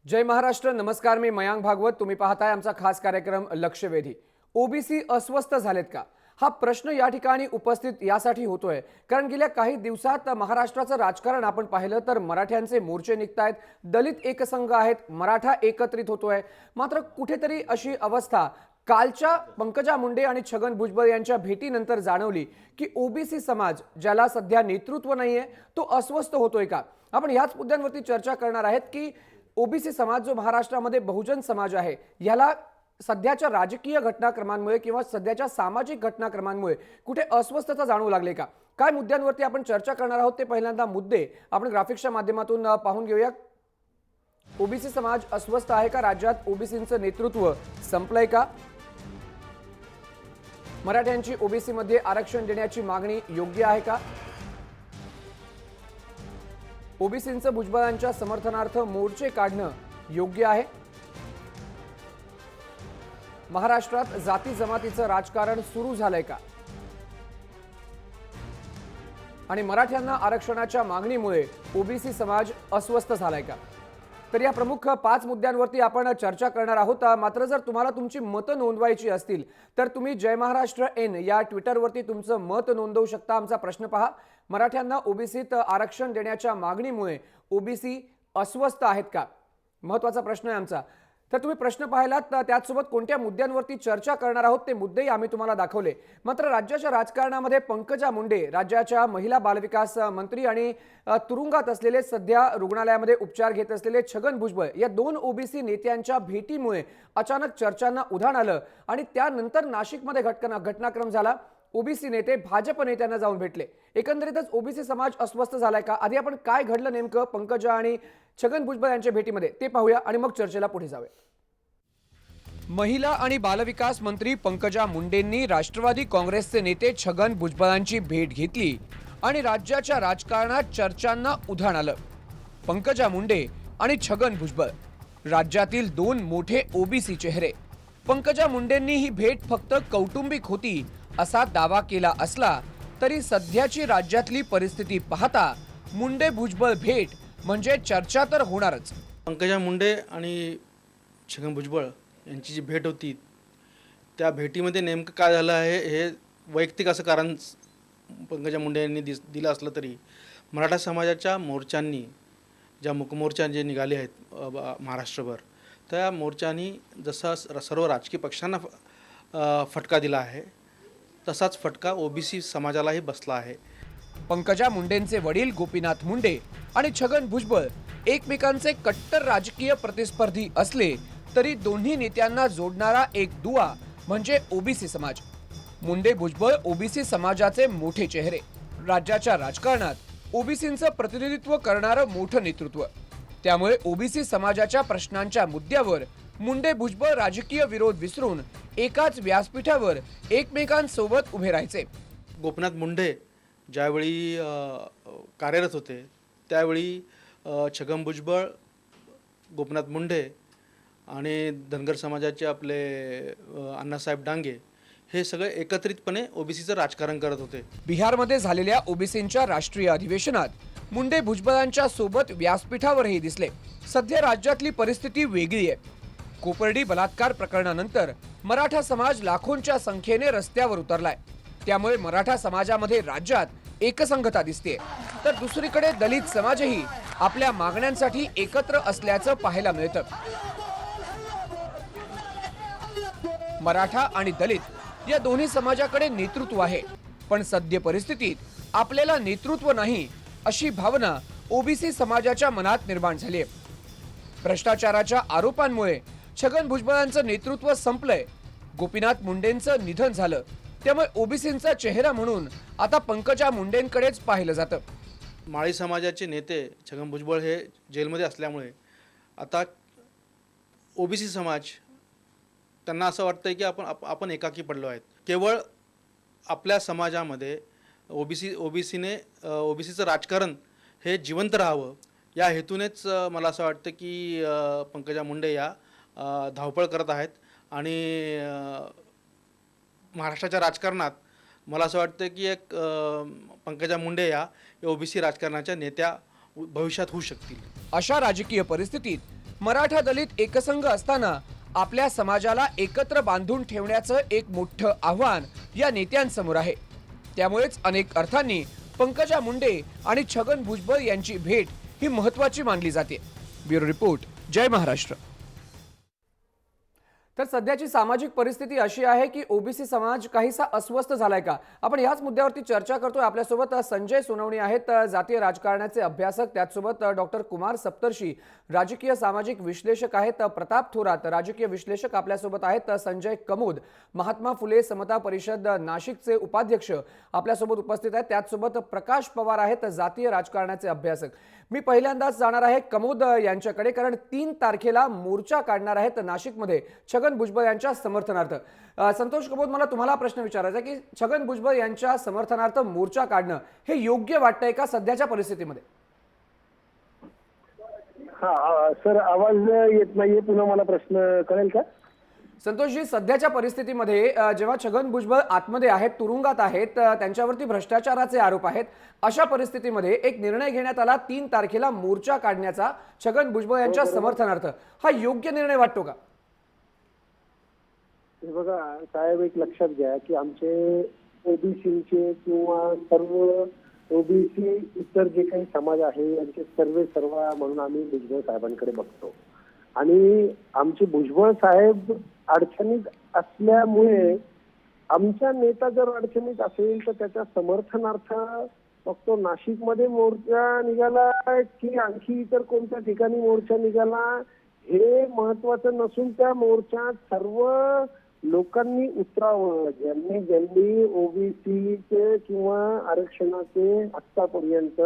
जय महाराष्ट्र. नमस्कार. मी मयांक भागवत. तुम्ही पाहताय आमचा खास कार्यक्रम लक्षवेधी. ओबीसी अस्वस्थ झालेत का हा प्रश्न या ठिकाणी उपस्थित यासाठी होतोय कारण गेल्या काही दिवसात महाराष्ट्राचं राजकारण आपण पाहिलं तर मराठ्यांचे मोर्चे निघतायत, दलित एकसंघ आहेत, मराठा एकत्रित होतोय. मात्र कुठेतरी अशी अवस्था कालच्या पंकजा मुंडे आणि छगन भुजबळ यांच्या भेटीनंतर जाणवली की ओबीसी समाज ज्याला सध्या नेतृत्व नाहीये तो अस्वस्थ होतोय का. आपण याच मुद्द्यांवरती चर्चा करणार आहेत की ओबीसी समाज जो महाराष्ट्रामध्ये बहुजन समाज आहे याला सध्याच्या राजकीय घटनाक्रमांमुळे किंवा सध्याच्या सामाजिक घटनाक्रमांमुळे कुठे अस्वस्थता जाणवू लागले का. काय मुद्द्यांवरती आपण चर्चा करणार आहोत ते पहिल्यांदा मुद्दे आपण ग्राफिक्सच्या माध्यमातून पाहून घेऊया. ओबीसी समाज अस्वस्थ आहे का. राज्यात ओबीसींचं नेतृत्व संपलंय का. मराठ्यांची ओबीसी मध्ये आरक्षण देण्याची मागणी योग्य आहे का. ओबीसींचं भुजबळांच्या समर्थनार्थ मोर्चे काढणं योग्य आहे. महाराष्ट्रात जाती जमातीचं राजकारण सुरू झालंय का. आणि मराठ्यांना आरक्षणाच्या मागणीमुळे ओबीसी समाज अस्वस्थ झालाय का. तर या प्रमुख 5 मुद्द्यांवरती आपण चर्चा करणार आहोत. मात्र जर तुम्हाला तुमची मतं नोंदवायची असतील तर तुम्ही जय महाराष्ट्र एन या ट्विटरवरती तुमचं मत नोंदवू शकता. आमचा प्रश्न पहा. मराठ्यांना ओबीसीत आरक्षण देण्याच्या मागणीमुळे ओबीसी अस्वस्थ आहेत का. महत्त्वाचा प्रश्न आहे आमचा. तर तुम्ही प्रश्न पाहिलात त्याचसोबत कोणत्या मुद्द्यांवरती चर्चा करणार आहोत ते मुद्देही आम्ही तुम्हाला दाखवले. मात्र राज्याच्या राजकारणामध्ये पंकजा मुंडे राज्याच्या महिला बालविकास मंत्री आणि तुरुंगात असलेले सध्या रुग्णालयामध्ये उपचार घेत असलेले छगन भुजबळ या 2 ओबीसी नेत्यांच्या भेटीमुळे अचानक चर्चांना उधाण आलं आणि त्यानंतर नाशिकमध्ये घटनाक्रम झाला. ओबीसी नेते भाजप नेत्यांना जाऊन भेटले. एकंदरीतच ओबीसी समाज अस्वस्थ झालाय का. आधी आपण काय घडलं नेमकं पंकजा आणि छगन भुजबळ यांच्या भेटीमध्ये ते पाहूया आणि मग चर्चेला पुढे जाऊया. महिला आणि बालविकास मंत्री पंकजा मुंडेंनी राष्ट्रवादी काँग्रेसचे नेते छगन भुजबळांची भेट घेतली आणि राज्याच्या राजकारणात चर्चांना उधाण आलं. पंकजा मुंडे आणि छगन भुजबळ राज्यातील 2 मोठे ओबीसी चेहरे. पंकजा मुंडेंनी ही भेट फक्त कौटुंबिक होती असा दावा केला असला तरी सध्याची राज्यातली परिस्थिती पाहता मुंडे भुजबळ भेट म्हणजे चर्चा तर होणारच. पंकजा मुंडे आणि छगन भुजबळ यांची जी भेट होती त्या भेटीमध्ये नेमकं काय झालं आहे हे वैयक्तिक असं कारण पंकजा मुंडे यांनी दिलं असलं तरी मराठा समाजाच्या मोर्चांनी ज्या मुकमोर्चा जे निघाले आहेत महाराष्ट्रभर त्या मोर्चांनी जसा सर्व राजकीय पक्षांना फटका दिला आहे तसाच फटका ओबीसी समाजालाही बसला आहे. पंकजा मुंडेंचे वडील गोपीनाथ मुंडे आणि छगन भुजबळ एकमेकांचे कट्टर राजकीय प्रतिस्पर्धी असले तरी दोन्ही नेत्यांना जोडणारा एक दुवा म्हणजे ओबीसी समाज. मुंडे भुजबळ ओबीसी समाजाचे मोठे चेहरे. राज्याच्या राजकारणात ओबीसींचं प्रतिनिधित्व करणारं मोठं नेतृत्व. त्यामुळे ओबीसी समाजाच्या प्रश्नांच्या मुद्द्यावर मुंडे भुजबळ राजकीय विरोध विसरून एकाच व्यासपीठावर एकमेकांसोबत उभे राहायचे. गोपीनाथ मुंडे ज्यावेळी कार्यरत होते त्यावेळी छगन भुजबळ, गोपीनाथ मुंडे आणि धनगर समाजाचे आपले अण्णासाहेब डांगे हे सगळे एकत्रितपणे ओबीसीचं राजकारण करत होते. बिहारमध्ये झालेल्या ओबीसींच्या राष्ट्रीय अधिवेशनात मुंडे भुजबळांच्या सोबत व्यासपीठावरही दिसले. सध्या राज्यातली परिस्थिती वेगळी आहे. कोपर्डी बलात्कार प्रकरणानंतर मराठा समाज लाखोंच्या संख्येने रस्त्यावर उतरलाय. त्यामुळे मराठा समाजामध्ये राज्यात एकसंघता दिसते. तर दुसरीकडे दलित समाजही आपल्या मागण्यांसाठी एकत्र असल्याचं पाहायला मिळतं. मराठा आणि दलित या दोन्ही समाजाकडे नेतृत्व आहे पण सद्य परिस्थितीत आपल्याला नेतृत्व नाही अशी भावना ओबीसी समाजाच्या मनात निर्माण झाली आहे. भ्रष्टाचाराच्या आरोपांमुळे छगन भुजबळांचं नेतृत्व संपलंय. गोपीनाथ मुंडेंचं निधन झालं. त्यामुळे ओबीसींचा चेहरा म्हणून आता पंकजा मुंडेंकडेच पाहिलं जातं. माळी समाजाचे नेते छगन भुजबळ हे जेलमध्ये असल्यामुळे आता ओबीसी समाज त्यांना असं वाटतंय की आपण एकाकी पडलो आहेत. केवळ आपल्या समाजामध्ये ओबीसीचं राजकारण हे जिवंत राहावं या हेतूनेच मला असं वाटतं की पंकजा मुंडे या धावपळ करत आहेत आणि महाराष्ट्राच्या राजकारणात मला असं वाटतं की एक पंकजा मुंडे या ओबीसी राजकारणाच्या नेत्या भविष्यात होऊ शकतील. अशा राजकीय परिस्थितीत मराठा दलित एकसंघ असताना आपल्या समाजाला एकत्र बांधून ठेवण्याचं एक मोठं आव्हान या नेत्यांसमोर आहे. त्यामुळेच अनेक अर्थांनी पंकजा मुंडे आणि छगन भुजबळ यांची भेट ही महत्त्वाची मानली जाते. ब्युरो रिपोर्ट, जय महाराष्ट्र. तर सध्याची सामाजिक परिस्थिती अशी आहे की ओबीसी समाज काहीसा अस्वस्थ झालाय का? आपण याच मुद्द्यावरती चर्चा करतोय. आपल्यासोबत संजय सोनवणे आहेत, जातीय राजकारणाचे अभ्यासक. त्याचसोबत डॉक्टर कुमार सप्तर्षी, राजकीय सामाजिक विश्लेषक आहेत. प्रताप थोरात, राजकीय विश्लेषक आपल्यासोबत आहेत. संजय कमोद, महात्मा फुले समता परिषद नाशिकचे उपाध्यक्ष आपल्यासोबत उपस्थित आहेत. त्याचसोबत प्रकाश पवार आहेत, जातीय राजकारणाचे अभ्यासक. मी पहिल्यांदाच जाणार आहे कमोद यांच्याकडे, कारण 3 तारखेला मोर्चा काढणार आहेत नाशिकमध्ये छगन भुजबळ यांच्या समर्थनार्थ. संतोष कमोद, मला तुम्हाला प्रश्न विचारायचा आहे की छगन भुजबळ यांच्या समर्थनार्थ मोर्चा काढणं हे योग्य वाटतंय का सध्याच्या परिस्थितीमध्ये? हा सर, आवाज येत नाहीये, पुन्हा मला प्रश्न कळेल का? संतोषजी, सध्याच्या परिस्थितीमध्ये जेव्हा छगन भुजबळ आतमध्ये आहेत, तुरुंगात आहेत, त्यांच्यावरती भ्रष्टाचाराचे आरोप आहेत, अशा परिस्थितीमध्ये एक निर्णय घेण्यात आला 3 तारखेला मोर्चा काढण्याचा छगन भुजबळ यांच्या समर्थनार्थ. हा योग्य निर्णय वाटतो का? हे बघा साहेब, एक लक्षात घ्या की आमचे ओबीसीचे किंवा सर्व ओबीसी इतर जे काही समाज आहे यांचे सर्व म्हणून आम्ही भुजबळ साहेबांकडे बघतो. आणि आमचे भुजबळ साहेब अडचणीत असल्यामुळे आमचा नेता जर अडचणीत असेल तर त्याच्या समर्थनार्थ फक्त नाशिकमध्ये मोर्चा निघाला की आणखी इतर कोणत्या ठिकाणी मोर्चा निघाला हे महत्वाचं नसून त्या मोर्चात सर्व लोकांनी उतरावं. ज्यांनी ज्यांनी ओबीसीचे किंवा आरक्षणाचे आतापर्यंत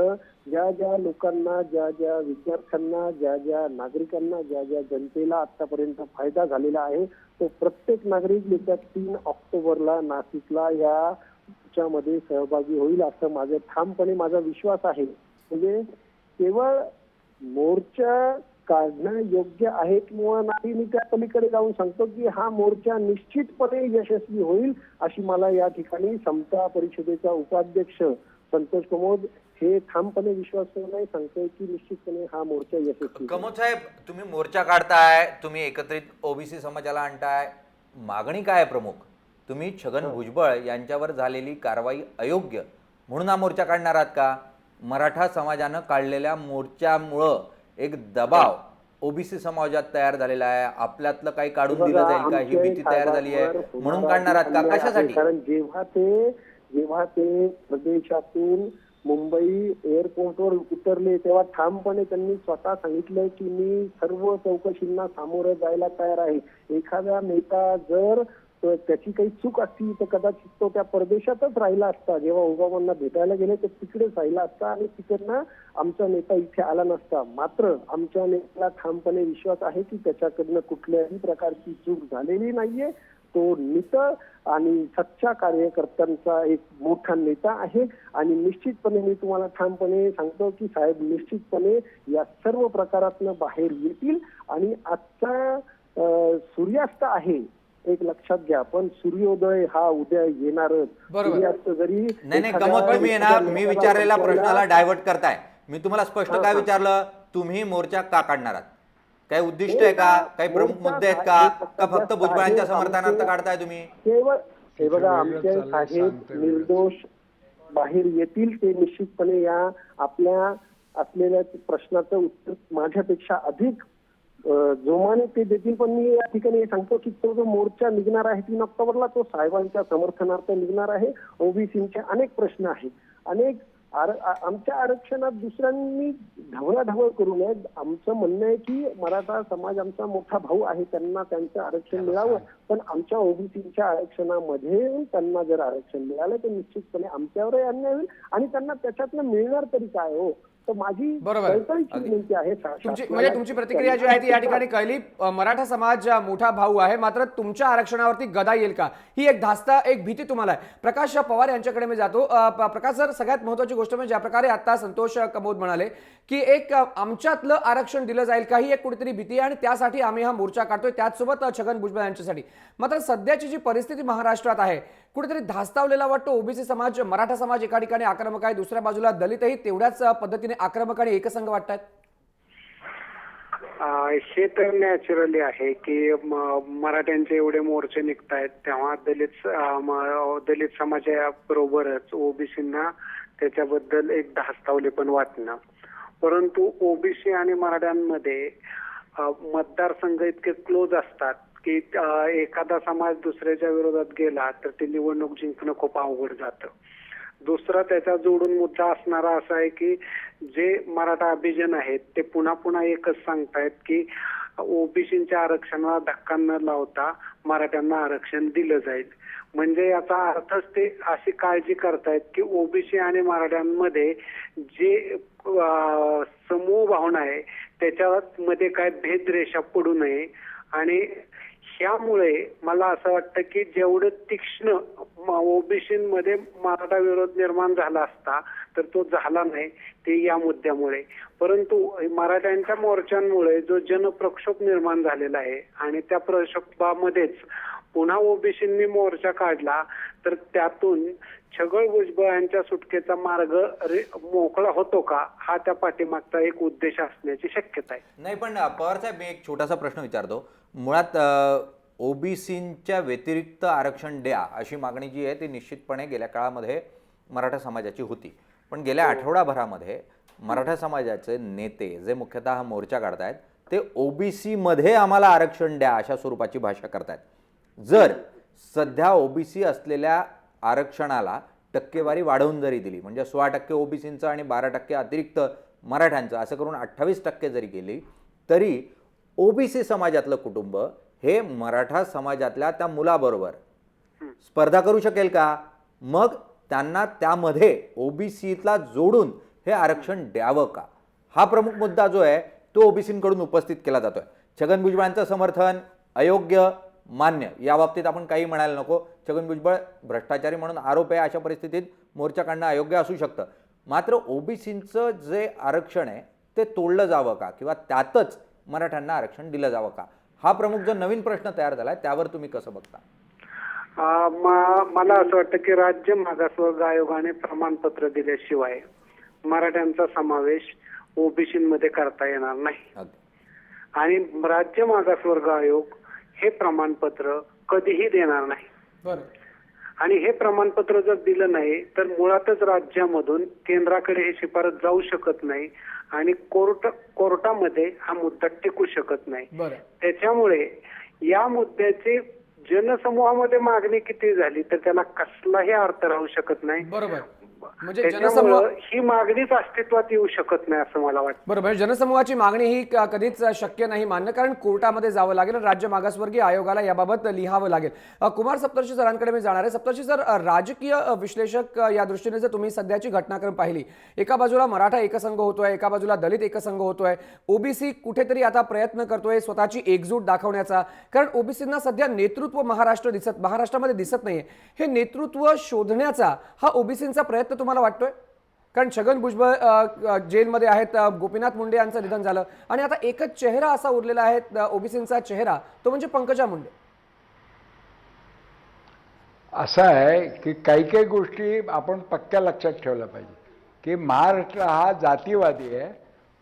ज्या ज्या लोकांना, ज्या ज्या विद्यार्थ्यांना, ज्या ज्या नागरिकांना, ज्या ज्या जनतेला आतापर्यंत फायदा झालेला आहे तो प्रत्येक नागरिक येत्या 3 ऑक्टोबरला नाशिकला या मध्ये सहभागी होईल असं माझं ठामपणे माझा विश्वास आहे. म्हणजे केवळ मोर्चा काढणं योग्य आहे किंवा नाही मी त्या पलीकडे जाऊन सांगतो की हा मोर्चा निश्चितपणे यशस्वी होईल अशी मला या ठिकाणी समता परिषदेचा उपाध्यक्ष संतोष कमोद हे ठामपणे विश्वास नाही सांगतोय की निश्चितपणे हा मोर्चा यशस्वी. कमोद साहेब, तुम्ही मोर्चा काढताय, तुम्ही एकत्रित ओबीसी समाजाला आणताय, मागणी काय आहे प्रमुख? तुम्ही छगन भुजबळ यांच्यावर झालेली कारवाई अयोग्य म्हणून हा मोर्चा काढणार आहात का? मराठा समाजानं काढलेल्या मोर्चामुळं एक दबाव ओबीसी समाजात तयार झालेला आहे, आपल्यातलं काही काढून दिलं जाईल का ही भीती तयार झाली आहे म्हणून काढणार आहात का? कशासाठी? कारण जेव्हा ते प्रदेशातून मुंबई एअरपोर्टवर उतरले तेव्हा ठामपणे त्यांनी स्वतः सांगितलं की मी सर्व चौकशींना सामोरं जायला तयार आहे. एखादा नेता जर त्याची काही चूक असती तर कदाचित तो त्या परदेशातच राहिला असता. जेव्हा ओबामांना भेटायला गेले तर तिकडेच राहिला असता आणि तिकडनं आमचा नेता इथे आला नसता. मात्र आमच्या नेत्याला ठामपणे विश्वास आहे की त्याच्याकडनं कुठल्याही प्रकारची चूक झालेली नाहीये. तो नीत आणि सच्चा कार्यकर्त्यांचा एक मोठा नेता आहे आणि निश्चितपणे मी तुम्हाला ठामपणे सांगतो की साहेब निश्चितपणे या सर्व प्रकारातनं बाहेर येतील. आणि आजचा सूर्यास्त आहे एक लक्षात घ्या, पण सूर्योदय हा उद्या येणारच. सूर्यास्त जरी नाही कमोद, तुम्ही आहे ना मी विचारलेल्या प्रश्नाला डायव्हर्ट करताय. मी तुम्हाला स्पष्ट काय विचारलं, तुम्ही मोर्चा का काढणार आहात? काही उद्दिष्ट आहे का? काही प्रमुख मुद्दे आहेत का फक्त भुजबळांच्या समर्थनार्थ काढताय तुम्ही? केवळ हे बघा, आमचे साहेब निर्दोष बाहेर येतील ते निश्चितपणे या आपल्या असलेल्या प्रश्नाचं उत्तर माझ्यापेक्षा अधिक जोमाने ते देतील. पण मी या ठिकाणी सांगतो की तो जो मोर्चा निघणार आहे 3 ऑक्टोबरला तो साहेबांच्या समर्थनार्थ निघणार आहे. ओबीसीचे अनेक प्रश्न आहेत, अनेक आमच्या आरक्षणात दुसऱ्यांनी ढवळाढवळ करू नये. आमचं म्हणणं आहे की मराठा समाज आमचा मोठा भाऊ आहे, त्यांना त्यांचं आरक्षण मिळावं. पण आमच्या ओबीसीच्या आरक्षणामध्ये त्यांना जर आरक्षण मिळालं तर निश्चितपणे आमच्यावरही अन्याय होईल आणि त्यांना त्याच्यातनं मिळणार तरी काय हो. तर माझी विनंती आहे, तुमची प्रतिक्रिया जी आहे ती या ठिकाणी कळली. मराठा समाज मोठा भाऊ आहे, मात्र तुमच्या आरक्षणावरती गदा येईल का ही एक धास्ता, एक भीती तुम्हाला आहे. प्रकाश पवार यांच्याकडे मी जातो. प्रकाश सर, सगळ्यात महत्वाची गोष्ट म्हणजे ज्या प्रकारे आता संतोष कमोद म्हणाले की एक आमच्यातलं आरक्षण दिलं जाईल का ही एक कुठेतरी भीती आहे आणि त्यासाठी आम्ही हा मोर्चा काढतोय, त्याचसोबत छगन भुजबळ यांच्यासाठी. मात्र सध्याची जी परिस्थिती महाराष्ट्रात आहे कुठेतरी धास्तावलेला वाटतो. ओबीसी समाज, मराठा समाज एका ठिकाणी आक्रमक आहे, दुसऱ्या बाजूला दलितही तेवढ्याच पद्धतीने आक्रमक आणि एकसंघ वाटतात. हे तर नॅचरली आहे की मराठ्यांचे एवढे मोर्चे निघतायत तेव्हा दलित समाजाबरोबरच ओबीसींना त्याच्याबद्दल एक धास्तावले पण वाटणं. परंतु ओबीसी आणि मराठ्यांमध्ये मतदारसंघ इतके क्लोज असतात की एखादा समाज दुसऱ्याच्या विरोधात गेला तर ते निवडणूक जिंकणं खूप अवघड जातं. दुसरा त्याचा जोडून मुद्दा असणारा असा आहे की जे मराठा अभिजन आहेत ते पुन्हा पुन्हा एकच सांगतायत की ओबीसीच्या आरक्षणाला धक्का न लावता मराठ्यांना आरक्षण दिलं जाईल. म्हणजे याचा अर्थच ते अशी काळजी करतायत की ओबीसी आणि मराठ्यांमध्ये जे समूह भावना आहे त्याच्यामध्ये काय भेदरेषा पडू नये. आणि ह्यामुळे मला असं वाटतं की जेवढं तीक्ष्ण ओबीसीमध्ये मराठा विरोध निर्माण झाला असता तर तो झाला नाही ते या मुद्द्यामुळे. परंतु मराठ्यांच्या मोर्चांमुळे जो जनप्रक्षोभ निर्माण झालेला आहे आणि त्या प्रक्षोभामध्येच पुन्हा ओबीसींनी मोर्चा काढला तर त्यातून छगन भुजबळ यांच्या सुटकेचा मार्ग मोकळा होतो का हा त्या पाठीमागचा एक उद्देश असण्याची शक्यता आहे. नाही, पण पवार साहेब, मी एक छोटासा प्रश्न विचारतो. मुळात ओबीसींच्या व्यतिरिक्त आरक्षण द्या अशी मागणी जी आहे ती निश्चितपणे गेल्या काळामध्ये मराठा समाजाची होती. पण गेल्या आठवडाभरामध्ये मराठा समाजाचे नेते जे मुख्यतः हा मोर्चा काढतायत ते ओबीसी मध्ये आम्हाला आरक्षण द्या अशा स्वरूपाची भाषा करतायत. जर सध्या ओबीसी असलेल्या आरक्षणाला टक्केवारी वाढवून जरी दिली, म्हणजे 16% ओबीसींचं आणि 12% अतिरिक्त मराठ्यांचं असं करून 28% जरी गेली, तरी ओबीसी समाजातलं कुटुंब हे मराठा समाजातल्या त्या मुलाबरोबर स्पर्धा करू शकेल का? मग त्यांना त्यामध्ये ओबीसीला जोडून हे आरक्षण द्यावं का? हा प्रमुख मुद्दा जो आहे तो ओबीसींकडून उपस्थित केला जातोय. छगन भुजबळांचं समर्थन अयोग्य, मान्य, या बाबतीत आपण काही म्हणायला नको. छगन भुजबळ भ्रष्टाचारी म्हणून आरोप आहे, अशा परिस्थितीत मोर्चा काढणं अयोग्य असू शकतं. मात्र ओबीसींचं जे आरक्षण आहे ते तोडलं जावं का, किंवा त्यातच मराठ्यांना आरक्षण दिलं जावं का, हा प्रमुख जो नवीन प्रश्न तयार झालाय त्यावर तुम्ही कसं बघता? मला असं वाटतं की राज्य मागासवर्ग आयोगाने प्रमाणपत्र दिल्याशिवाय मराठ्यांचा समावेश ओबीसीमध्ये करता येणार नाही. आणि राज्य मागासवर्ग आयोग हे प्रमाणपत्र कधीही देणार नाही. बरं. आणि हे प्रमाणपत्र जर दिलं नाही तर मुळातच राज्यामधून केंद्राकडे ही शिफारस जाऊ शकत नाही आणि कोर्टामध्ये हा मुद्दा टिकू शकत नाही. बरं. त्याच्यामुळे या मुद्द्याची जनसमूहामध्ये मागणी किती झाली तर त्याला कसलाही अर्थ राहू शकत नाही. बरोबर. म्हणजे त्याच्यामुळे ही मागणीच अस्तित्वात येऊ शकत नाही असं मला वाटतं. बरोबर. जनसमूहाची मागणी ही कधीच शक्य नाही मान्य, कारण कोर्टामध्ये जावं लागेल, राज्य मागासवर्गीय आयोगाला याबाबत लिहावं लागेल. कुमार सप्तर्षी सरांकडे मी जाणार आहे. सप्तर्षी सर, राजकीय विश्लेषक या दृष्टीने जर तुम्ही सध्याची घटनाक्रम पाहिली, एका बाजूला मराठा एकसंघ होतोय, एका बाजूला दलित एकसंघ होतोय, ओबीसी कुठेतरी आता प्रयत्न करतोय स्वतःची एकजूट दाखवण्याचा, कारण ओबीसींना सध्या नेतृत्व महाराष्ट्रामध्ये दिसत नाहीये. हे नेतृत्व शोधण्याचा हा ओबीसींचा प्रयत्न तुम्हाला वाटतोय? कारण छगन भुजबळ जेलमध्ये आहेत, गोपीनाथ मुंडे यांचं निधन झालं आणि आता एकच चेहरा असा उरलेला आहे ओबीसींचा चेहरा, तो म्हणजे पंकजा मुंडे. असं आहे की काही काही गोष्टी आपण पक्क्या लक्षात ठेवल्या पाहिजे की महाराष्ट्र हा जातीवादी आहे,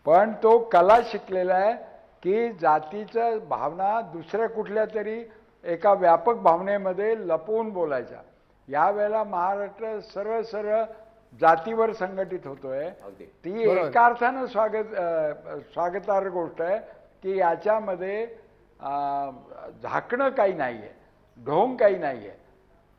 पण तो कला शिकलेला आहे की जातीचं भावना दुसऱ्या कुठल्या तरी एका व्यापक भावनेमध्ये लपवून बोलायचा. यावेळेला महाराष्ट्र सरळ सरळ जातीवर संघटित होतोय. ती एका अर्थानं स्वागतार्ह गोष्ट आहे की याच्यामध्ये झाकणं काही नाहीये, ढोंग काही नाहीये.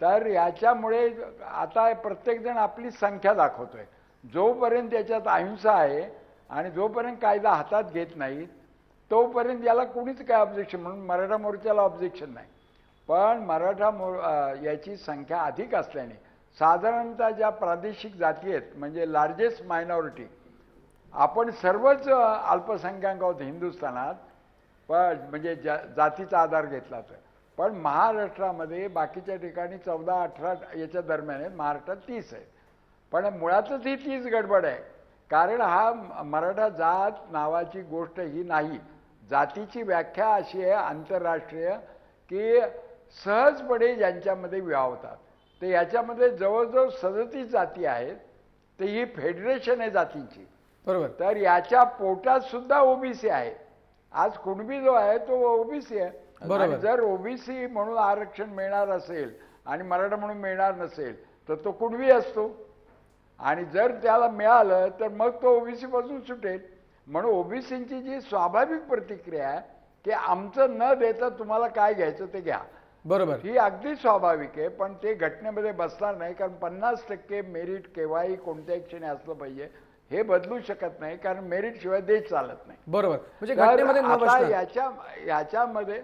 तर याच्यामुळे आता प्रत्येकजण आपली संख्या दाखवतोय. जोपर्यंत याच्यात अहिंसा आहे आणि जोपर्यंत कायदा हातात घेत नाही तोपर्यंत याला कोणीच काय ऑब्जेक्शन, म्हणून मराठा मोर्चाला ऑब्जेक्शन नाही. पण याची संख्या अधिक असल्याने साधारणतः ज्या प्रादेशिक जाती आहेत, म्हणजे लार्जेस्ट मायनॉरिटी, आपण सर्वच अल्पसंख्याक आहोत हिंदुस्थानात, पण म्हणजे जातीचा आधार घेतला तर. पण महाराष्ट्रामध्ये बाकीच्या ठिकाणी 14-18 याच्या दरम्यान आहेत, महाराष्ट्रात 30 आहेत. पण मुळातच ही 30 गडबड आहे, कारण हा मराठा जात नावाची गोष्ट ही नाही. जातीची व्याख्या अशी आहे आंतरराष्ट्रीय की सहजपणे ज्यांच्यामध्ये विवाह होतात, ते याच्यामध्ये जवळजवळ 37 जाती आहेत. ते ही फेडरेशन आहे जातींची. बरोबर. तर याच्या पोटात सुद्धा ओबीसी आहे आज कुणबी जो आहे तो ओबीसी आहे. आणि जर ओबीसी म्हणून आरक्षण मिळणार असेल आणि मराठा म्हणून मिळणार नसेल तर तो कुणबी असतो. आणि जर त्याला मिळालं तर मग तो ओबीसी पासून सुटेल. म्हणून ओबीसीची जी स्वाभाविक प्रतिक्रिया आहे की आमचं न देता तुम्हाला काय घ्यायचं ते घ्या, बरोबर. ही अगदी स्वाभाविक आहे. पण ते घटनेमध्ये बसणार नाही, कारण 50% मेरिट केव्हाही कोणत्याही क्षणी असलं पाहिजे. हे बदलू शकत नाही, कारण मेरिट शिवाय देश चालत नाही. बरोबर. म्हणजे तर घटनेमध्ये न आता बसणार, याच्यामध्ये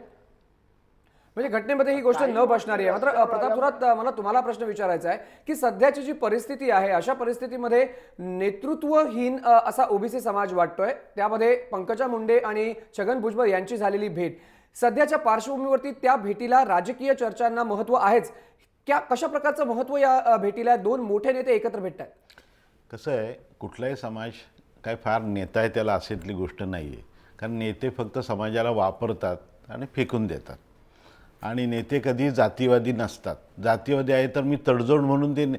म्हणजे घटनेमध्ये ही गोष्ट न बसणारी आहे. मात्र प्रताप थोरात, मला तुम्हाला प्रश्न विचारायचा आहे की सध्याची जी परिस्थिती आहे अशा परिस्थितीमध्ये नेतृत्वहीन असा ओबीसी समाज वाटतोय. त्यामध्ये पंकजा मुंडे आणि छगन भुजबळ यांची झालेली भेट, सध्याच्या पार्श्वभूमीवरती त्या भेटीला राजकीय चर्चांना महत्व आहेच. कशा प्रकारचं महत्व या भेटीला दोन मोठे नेते एकत्र भेटत आहेत? कसं आहे, कुठलाही समाज काय फार नेता आहे त्याला असेतली गोष्ट नाही आहे. कारण नेते फक्त समाजाला वापरतात आणि फेकून देतात. आणि नेते कधी जातीवादी नसतात. जातीवादी आहे तर मी तडजोड म्हणून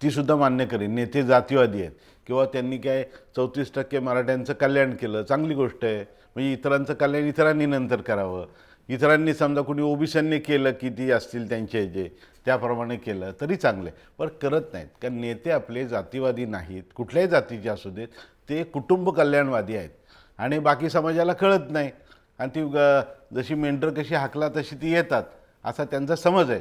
तीसुद्धा मान्य करेन. नेते जातीवादी आहेत किंवा त्यांनी काय 34% मराठ्यांचं कल्याण केलं, चांगली गोष्ट आहे. म्हणजे इतरांचं कल्याण इतरांनी नंतर करावं. इतरांनी समजा कोणी ओबीसींनी केलं किती असतील त्यांचे जे त्याप्रमाणे केलं तरी चांगलं आहे, पण करत नाहीत. कारण नेते आपले जातीवादी नाहीत, कुठल्याही जातीचे असू देत, ते कुटुंब कल्याणवादी आहेत. आणि बाकी समाजाला कळत नाही. आणि ती जशी मेंढर कशी हाकला तशी ती येतात असा त्यांचा समज आहे.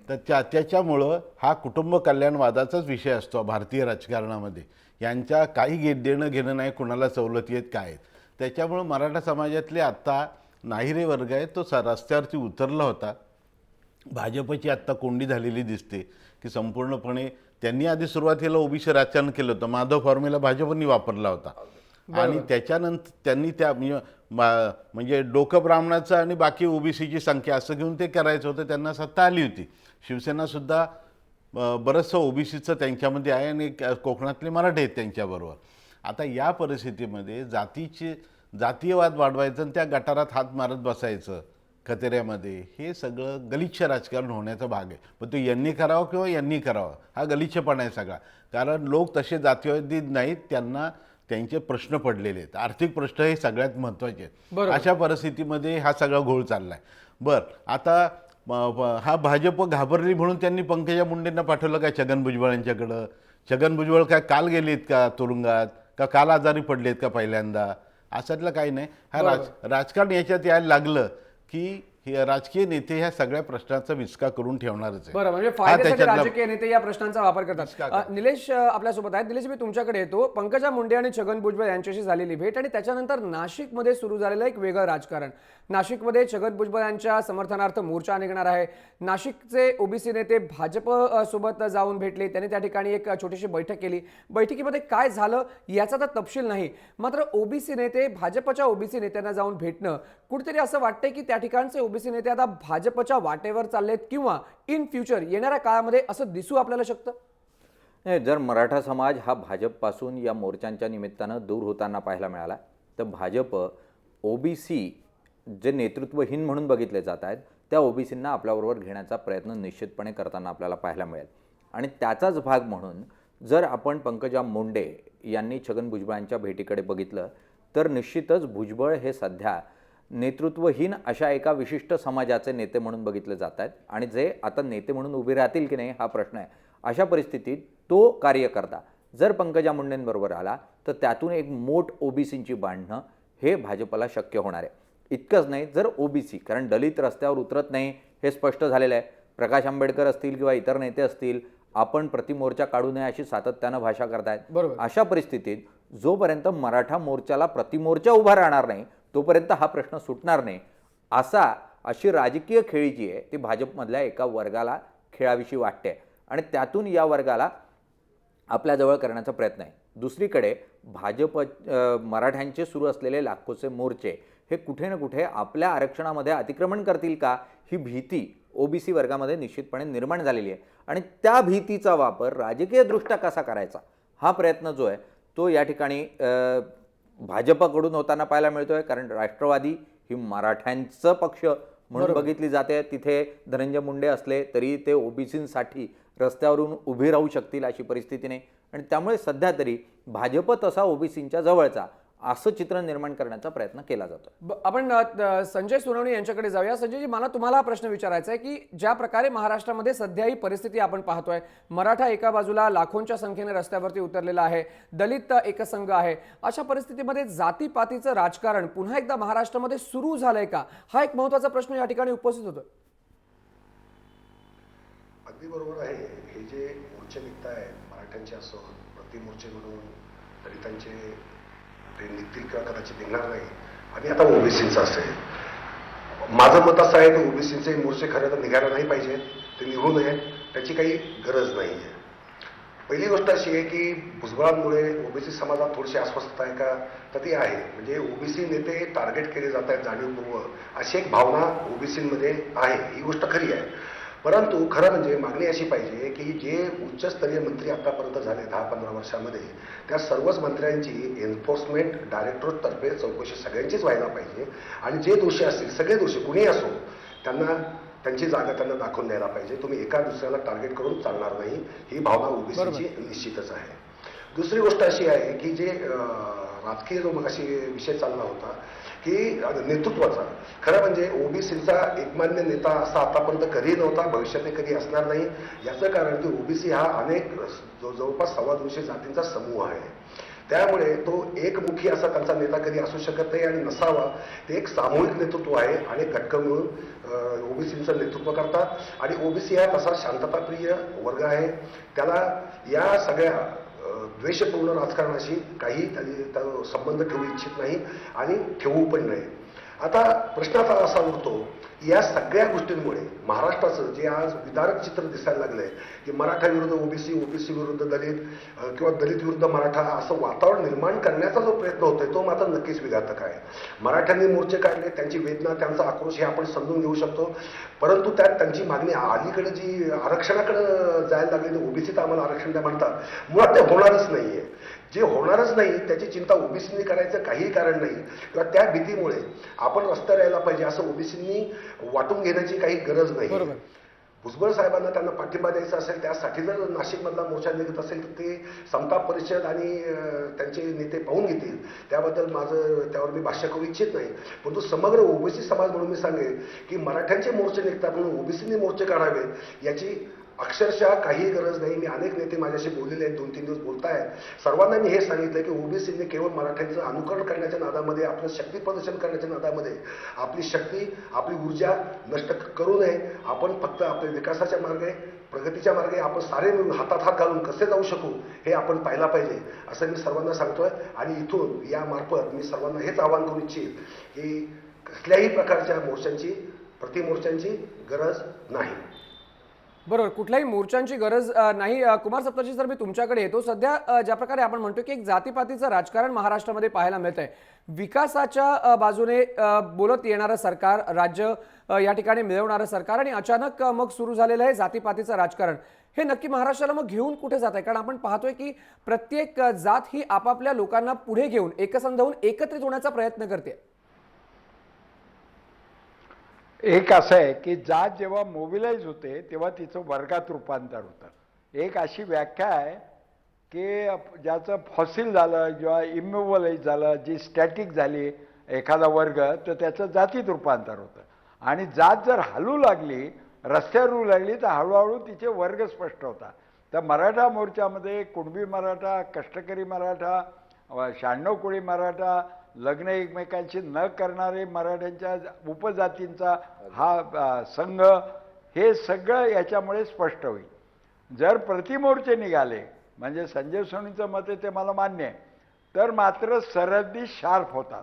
तर त्याच्यामुळं हा कुटुंब कल्याणवादाचाच विषय असतो भारतीय राजकारणामध्ये. यांच्या काही देणं घेणं नाही, कुणाला सवलती आहेत काय आहेत. त्याच्यामुळं मराठा समाजातले आत्ता नाहिरे वर्ग आहे तो रस्त्यावरती उतरला होता. भाजपची आत्ता कोंडी झालेली दिसते की संपूर्णपणे त्यांनी आधी सुरुवातीला ओबीसी राजकारण केलं होतं. माधव फॉर्म्युला भाजपनी वापरला होता. आणि त्याच्यानंतर त्यांनी त्या म्हणजे डोकं ब्राह्मणाचं आणि बाकी ओबीसीची संख्या असं घेऊन ते करायचं होतं. त्यांना सत्ता आली होती. शिवसेनासुद्धा बरंचसं ओबीसीचं त्यांच्यामध्ये आहे आणि कोकणातले मराठे आहेत त्यांच्याबरोबर. आता या परिस्थितीमध्ये जातीयवाद वाढवायचं आणि त्या गटारात हात मारत बसायचं कचेऱ्यामध्ये, हे सगळं गलिच्छ राजकारण होण्याचा भाग आहे. पण तो यांनी करावं किंवा यांनी करावं हा गलिच्छपणा आहे सगळा. कारण लोक तसे जातीयवादी नाहीत, त्यांना त्यांचे प्रश्न पडलेले आहेत. आर्थिक प्रश्न हे सगळ्यात महत्त्वाचे आहेत. अशा परिस्थितीमध्ये हा सगळा घोळ चालला आहे. आता हा भाजप घाबरली म्हणून त्यांनी पंकजा मुंडेंना पाठवलं काय छगन भुजबळ यांच्याकडं? छगन भुजबळ काय काल गेलेत का तुरुंगात, का काल आजारी पडलेत का पहिल्यांदा? असातलं काही नाही. हा राजकारण याच्यात यायला लागलं की हे राजकीय नेते ह्या सगळ्या प्रश्नाचा विचका करून ठेवणारच आहे. बरं, म्हणजे फायद्यासाठी राजकीय नेते या प्रश्नांचा वापर करतात. निलेश आपल्यासोबत आहेत. निलेश, मी तुमच्याकडे येतो. पंकजा मुंडे आणि छगन भुजबळ यांच्याशी झालेली भेट आणि त्याच्यानंतर नाशिकमध्ये सुरू झालेलं एक वेगळं राजकारण. नाशिकमध्ये छगन भुजबळ यांच्या समर्थनार्थ मोर्चा निघणार आहे. नाशिकचे ओबीसी नेते भाजप सोबत जाऊन भेटले. त्यांनी त्या ठिकाणी एक छोटीशी बैठक केली. बैठकीमध्ये काय झालं याचा तर तपशील नाही. मात्र ओबीसी नेते भाजपच्या ओबीसी नेत्यांना जाऊन भेटणं, कुठेतरी असं वाटतंय की त्या ठिकाणचे ओबीसी नेते आता भाजपच्या वाटेवर चाललेत किंवा इन फ्युचर येणाऱ्या काळामध्ये असं दिसू आपल्याला शकतं. नाही, जर मराठा समाज हा भाजपपासून या मोर्चांच्या निमित्तानं दूर होताना पाहायला मिळाला, तर भाजप ओबीसी जे नेतृत्वहीन म्हणून बघितले जात आहेत त्या ओबीसींना आपल्याबरोबर घेण्याचा प्रयत्न निश्चितपणे करताना आपल्याला पाहायला मिळेल. आणि त्याचाच भाग म्हणून जर आपण पंकजा मुंडे यांनी छगन भुजबळांच्या भेटीकडे बघितलं तर निश्चितच भुजबळ हे सध्या नेतृत्वहीन अशा एका विशिष्ट समाजाचे नेते म्हणून बघितले जात आहेत. आणि जे आता नेते म्हणून उभे राहतील की नाही हा प्रश्न आहे. अशा परिस्थितीत तो कार्यकर्ता जर पंकजा मुंडेंबरोबर आला तर त्यातून एक मोठ ओबीसींची बांधणं हे भाजपला शक्य होणार आहे. इतकंच नाही, जर ओबीसी, कारण दलित रस्त्यावर उतरत नाही हे स्पष्ट झालेलं आहे. प्रकाश आंबेडकर असतील किंवा इतर नेते असतील, आपण प्रतिमोर्चा काढू नये अशी सातत्यानं भाषा करतायत. अशा परिस्थितीत जोपर्यंत मराठा मोर्चाला प्रतिमोर्चा उभा राहणार नाही तोपर्यंत हा प्रश्न सुटणार नाही. अशी राजकीय खेळी जी आहे ती भाजपमधल्या एका वर्गाला खेळाविषयी वाटते आणि त्यातून या वर्गाला आपल्याजवळ करण्याचा प्रयत्न आहे. दुसरीकडे भाजप मराठ्यांचे सुरू असलेले लाखोचे मोर्चे हे कुठे ना कुठे आपल्या आरक्षणामध्ये अतिक्रमण करतील का ही भीती ओबीसी वर्गामध्ये निश्चितपणे निर्माण झालेली आहे. आणि त्या भीतीचा वापर राजकीयदृष्ट्या कसा करायचा हा प्रयत्न जो आहे तो या ठिकाणी भाजपकडून होताना पाहायला मिळतोय. कारण राष्ट्रवादी ही मराठ्यांचं पक्ष म्हणून बघितली जाते. तिथे धनंजय मुंडे असले तरी ते ओबीसींसाठी रस्त्यावरून उभे राहू शकतील अशी परिस्थिती नाही. आणि त्यामुळे सध्या तरी भाजप तसा ओबीसींच्या जवळचा असं चित्र निर्माण करण्याचा प्रयत्न केला जातो. आपण संजय सोनवणे यांच्याकडे जाऊया. संजयजी, मला तुम्हाला हा प्रश्न विचारायचा आहे की ज्या प्रकारे महाराष्ट्रामध्ये सध्या ही परिस्थिती आपण पाहतोय, मराठा एका बाजूला लाखोंच्या संख्येने रस्त्यावरती उतरलेला आहे, दलित एकसंघ आहे, अशा परिस्थितीमध्ये जातीपातीचं राजकारण पुन्हा एकदा महाराष्ट्रामध्ये सुरू झालंय का, हा एक महत्त्वाचा प्रश्न या ठिकाणी उपस्थित होतो. अगदी बरोबर आहे. हे जे मोर्चे निघत आहेत मराठ्यांचे असो, प्रतिमोर्चे म्हणून दलितांचे ते निघतील किंवा कदाचित निघणार नाही, आणि आता ओबीसींचं असेल. माझं मत असं आहे की ओबीसींचे मोर्चे खरं तर निघायला नाही पाहिजे, ते निघू नये, त्याची काही गरज नाही आहे. पहिली गोष्ट अशी आहे की भुजबळांमुळे ओबीसी समाजात थोडीशी अस्वस्थता आहे का, तर ती आहे. म्हणजे ओबीसी नेते टार्गेट केले जात आहेत जाणीवपूर्वक, अशी एक भावना ओबीसींमध्ये आहे. ही गोष्ट खरी आहे. परंतु खरं म्हणजे मागणी अशी पाहिजे की जे उच्चस्तरीय मंत्री आतापर्यंत झाले 10-15 वर्षामध्ये, त्या सर्वच मंत्र्यांची एन्फोर्समेंट डायरेक्टरेटतर्फे चौकशी सगळ्यांचीच व्हायला पाहिजे, आणि जे दोषी असतील, सगळे दोषी कुणीही असो, त्यांना त्यांची जागा त्यांना दाखवून द्यायला पाहिजे. तुम्ही एका दुसऱ्याला टार्गेट करून चालणार नाही, ही भावना ओबीसीची निश्चितच आहे. दुसरी गोष्ट अशी आहे की जे राजकीय जो मगाशी विषय चालला होता की नेतृत्वाचा, खरं म्हणजे ओबीसीचा एकमान्य नेता असा आतापर्यंत कधी नव्हता, भविष्यात कधी असणार नाही. याचं कारण की ओबीसी हा अनेक जवळपास 225 जातींचा समूह आहे. त्यामुळे तो एकमुखी असा त्यांचा नेता कधी असू शकत नाही आणि नसावा. ते एक सामूहिक नेतृत्व आहे, अनेक घटक मिळून ओबीसीचं नेतृत्व करतात, आणि ओबीसी हा तसा शांतताप्रिय वर्ग आहे. त्याला या सगळ्या द्वेषपूर्ण राजकारणाशी काही संबंध ठेवू इच्छित नाही आणि ठेवू पण नाही. आता प्रश्न आता असा उरतो, या सगळ्या गोष्टींमुळे महाराष्ट्राचं जे आज विदारक चित्र दिसायला लागलंय की मराठा विरुद्ध ओबीसी, ओबीसी विरुद्ध दलित किंवा दलित विरुद्ध मराठा, असं वातावरण निर्माण करण्याचा जो प्रयत्न होतोय तो मात्र नक्कीच विघातक आहे. मराठ्यांनी मोर्चे काढले, त्यांची वेदना, त्यांचा आक्रोश हे आपण समजून घेऊ शकतो, परंतु त्यात त्यांची मागणी अलीकडे जी आरक्षणाकडे जायला लागली, ओबीसीत आम्हाला आरक्षण द्या म्हणतात, मुळात ते होणारच नाहीये. जे होणारच नाही त्याची चिंता ओबीसींनी करायचं काहीही कारण नाही, किंवा त्या भीतीमुळे आपण रस्त्यावर यायला पाहिजे असं ओबीसींनी वाटून घेण्याची काही गरज नाही. भुजबळ साहेबांना त्यांना पाठिंबा द्यायचा असेल, त्यासाठी जर नाशिकमधला मोर्चा निघत असेल तर ते समता परिषद आणि त्यांचे नेते पाहून घेतील. त्याबद्दल त्यावर मी भाष्य करू इच्छित नाही. परंतु समग्र ओबीसी समाज म्हणून मी सांगेन की मराठ्यांचे मोर्चे निघतात म्हणून ओबीसींनी मोर्चे काढावेत याची अक्षरशः काही गरज नाही. मी अनेक नेते माझ्याशी बोललेले आहेत, 2-3 दिवस बोलतायत. सर्वांना मी हे सांगितलं की ओबीसीने केवळ मराठ्यांचं अनुकरण करण्याच्या नादामध्ये, आपलं शक्ती प्रदर्शन करण्याच्या नादामध्ये आपली शक्ती, आपली ऊर्जा नष्ट करू नये. आपण फक्त आपल्या विकासाच्या मार्गे, प्रगतीच्या मार्गे आपण सारे मिळून हातात हात घालून कसे जाऊ शकू हे आपण पाहायला पाहिजे, असं मी सर्वांना सांगतोय. आणि इथून यामार्फत मी सर्वांना हेच आवाहन करू इच्छित की कसल्याही प्रकारच्या मोर्चांची, प्रतिमोर्चांची गरज नाही. बरोबर, कुठल्याही मोर्चांची गरज नाही. कुमार सप्तर्षी सर, मी तुमच्याकडे येतो. सध्या ज्या प्रकारे आपण म्हणतो की एक जातीपातीचं राजकारण महाराष्ट्रामध्ये पाहायला मिळत आहे, विकासाच्या बाजूने बोलत येणारं सरकार, राज्य या ठिकाणी मिळवणारं सरकार, आणि अचानक मग सुरू झालेलं आहे जातीपातीचं राजकारण. हे नक्की महाराष्ट्राला मग घेऊन कुठे जात आहे? कारण आपण पाहतोय की प्रत्येक जात ही आपापल्या लोकांना पुढे घेऊन एकसंध होऊन एकत्रित होण्याचा प्रयत्न करते. एक असं आहे की जात जेव्हा मोबिलाइज होते तेव्हा तिचं वर्गात रूपांतर होतं. एक अशी व्याख्या आहे की ज्याचं फॉसिल झालं किंवा इमोबिलाइज झालं, जी स्टॅटिक झाली एखादा वर्ग, तर त्याचं जातीत रूपांतर होतं. आणि जात जर हलू लागली, रस्त्यावर येऊ लागली, तर हळूहळू तिचे वर्ग स्पष्ट होतात. तर मराठा मोर्चामध्ये कुणबी मराठा, कष्टकरी मराठा, 96 कोळी मराठा, लग्न एकमेकांशी न करणारे मराठ्यांच्या उपजातींचा हा संघ, हे सगळं याच्यामुळे स्पष्ट होईल. जर प्रतिमोर्चे निघाले, म्हणजे संजय सोनीचं मत आहे ते मला मान्य आहे, तर मात्र सरहद्दी शार्प होतात.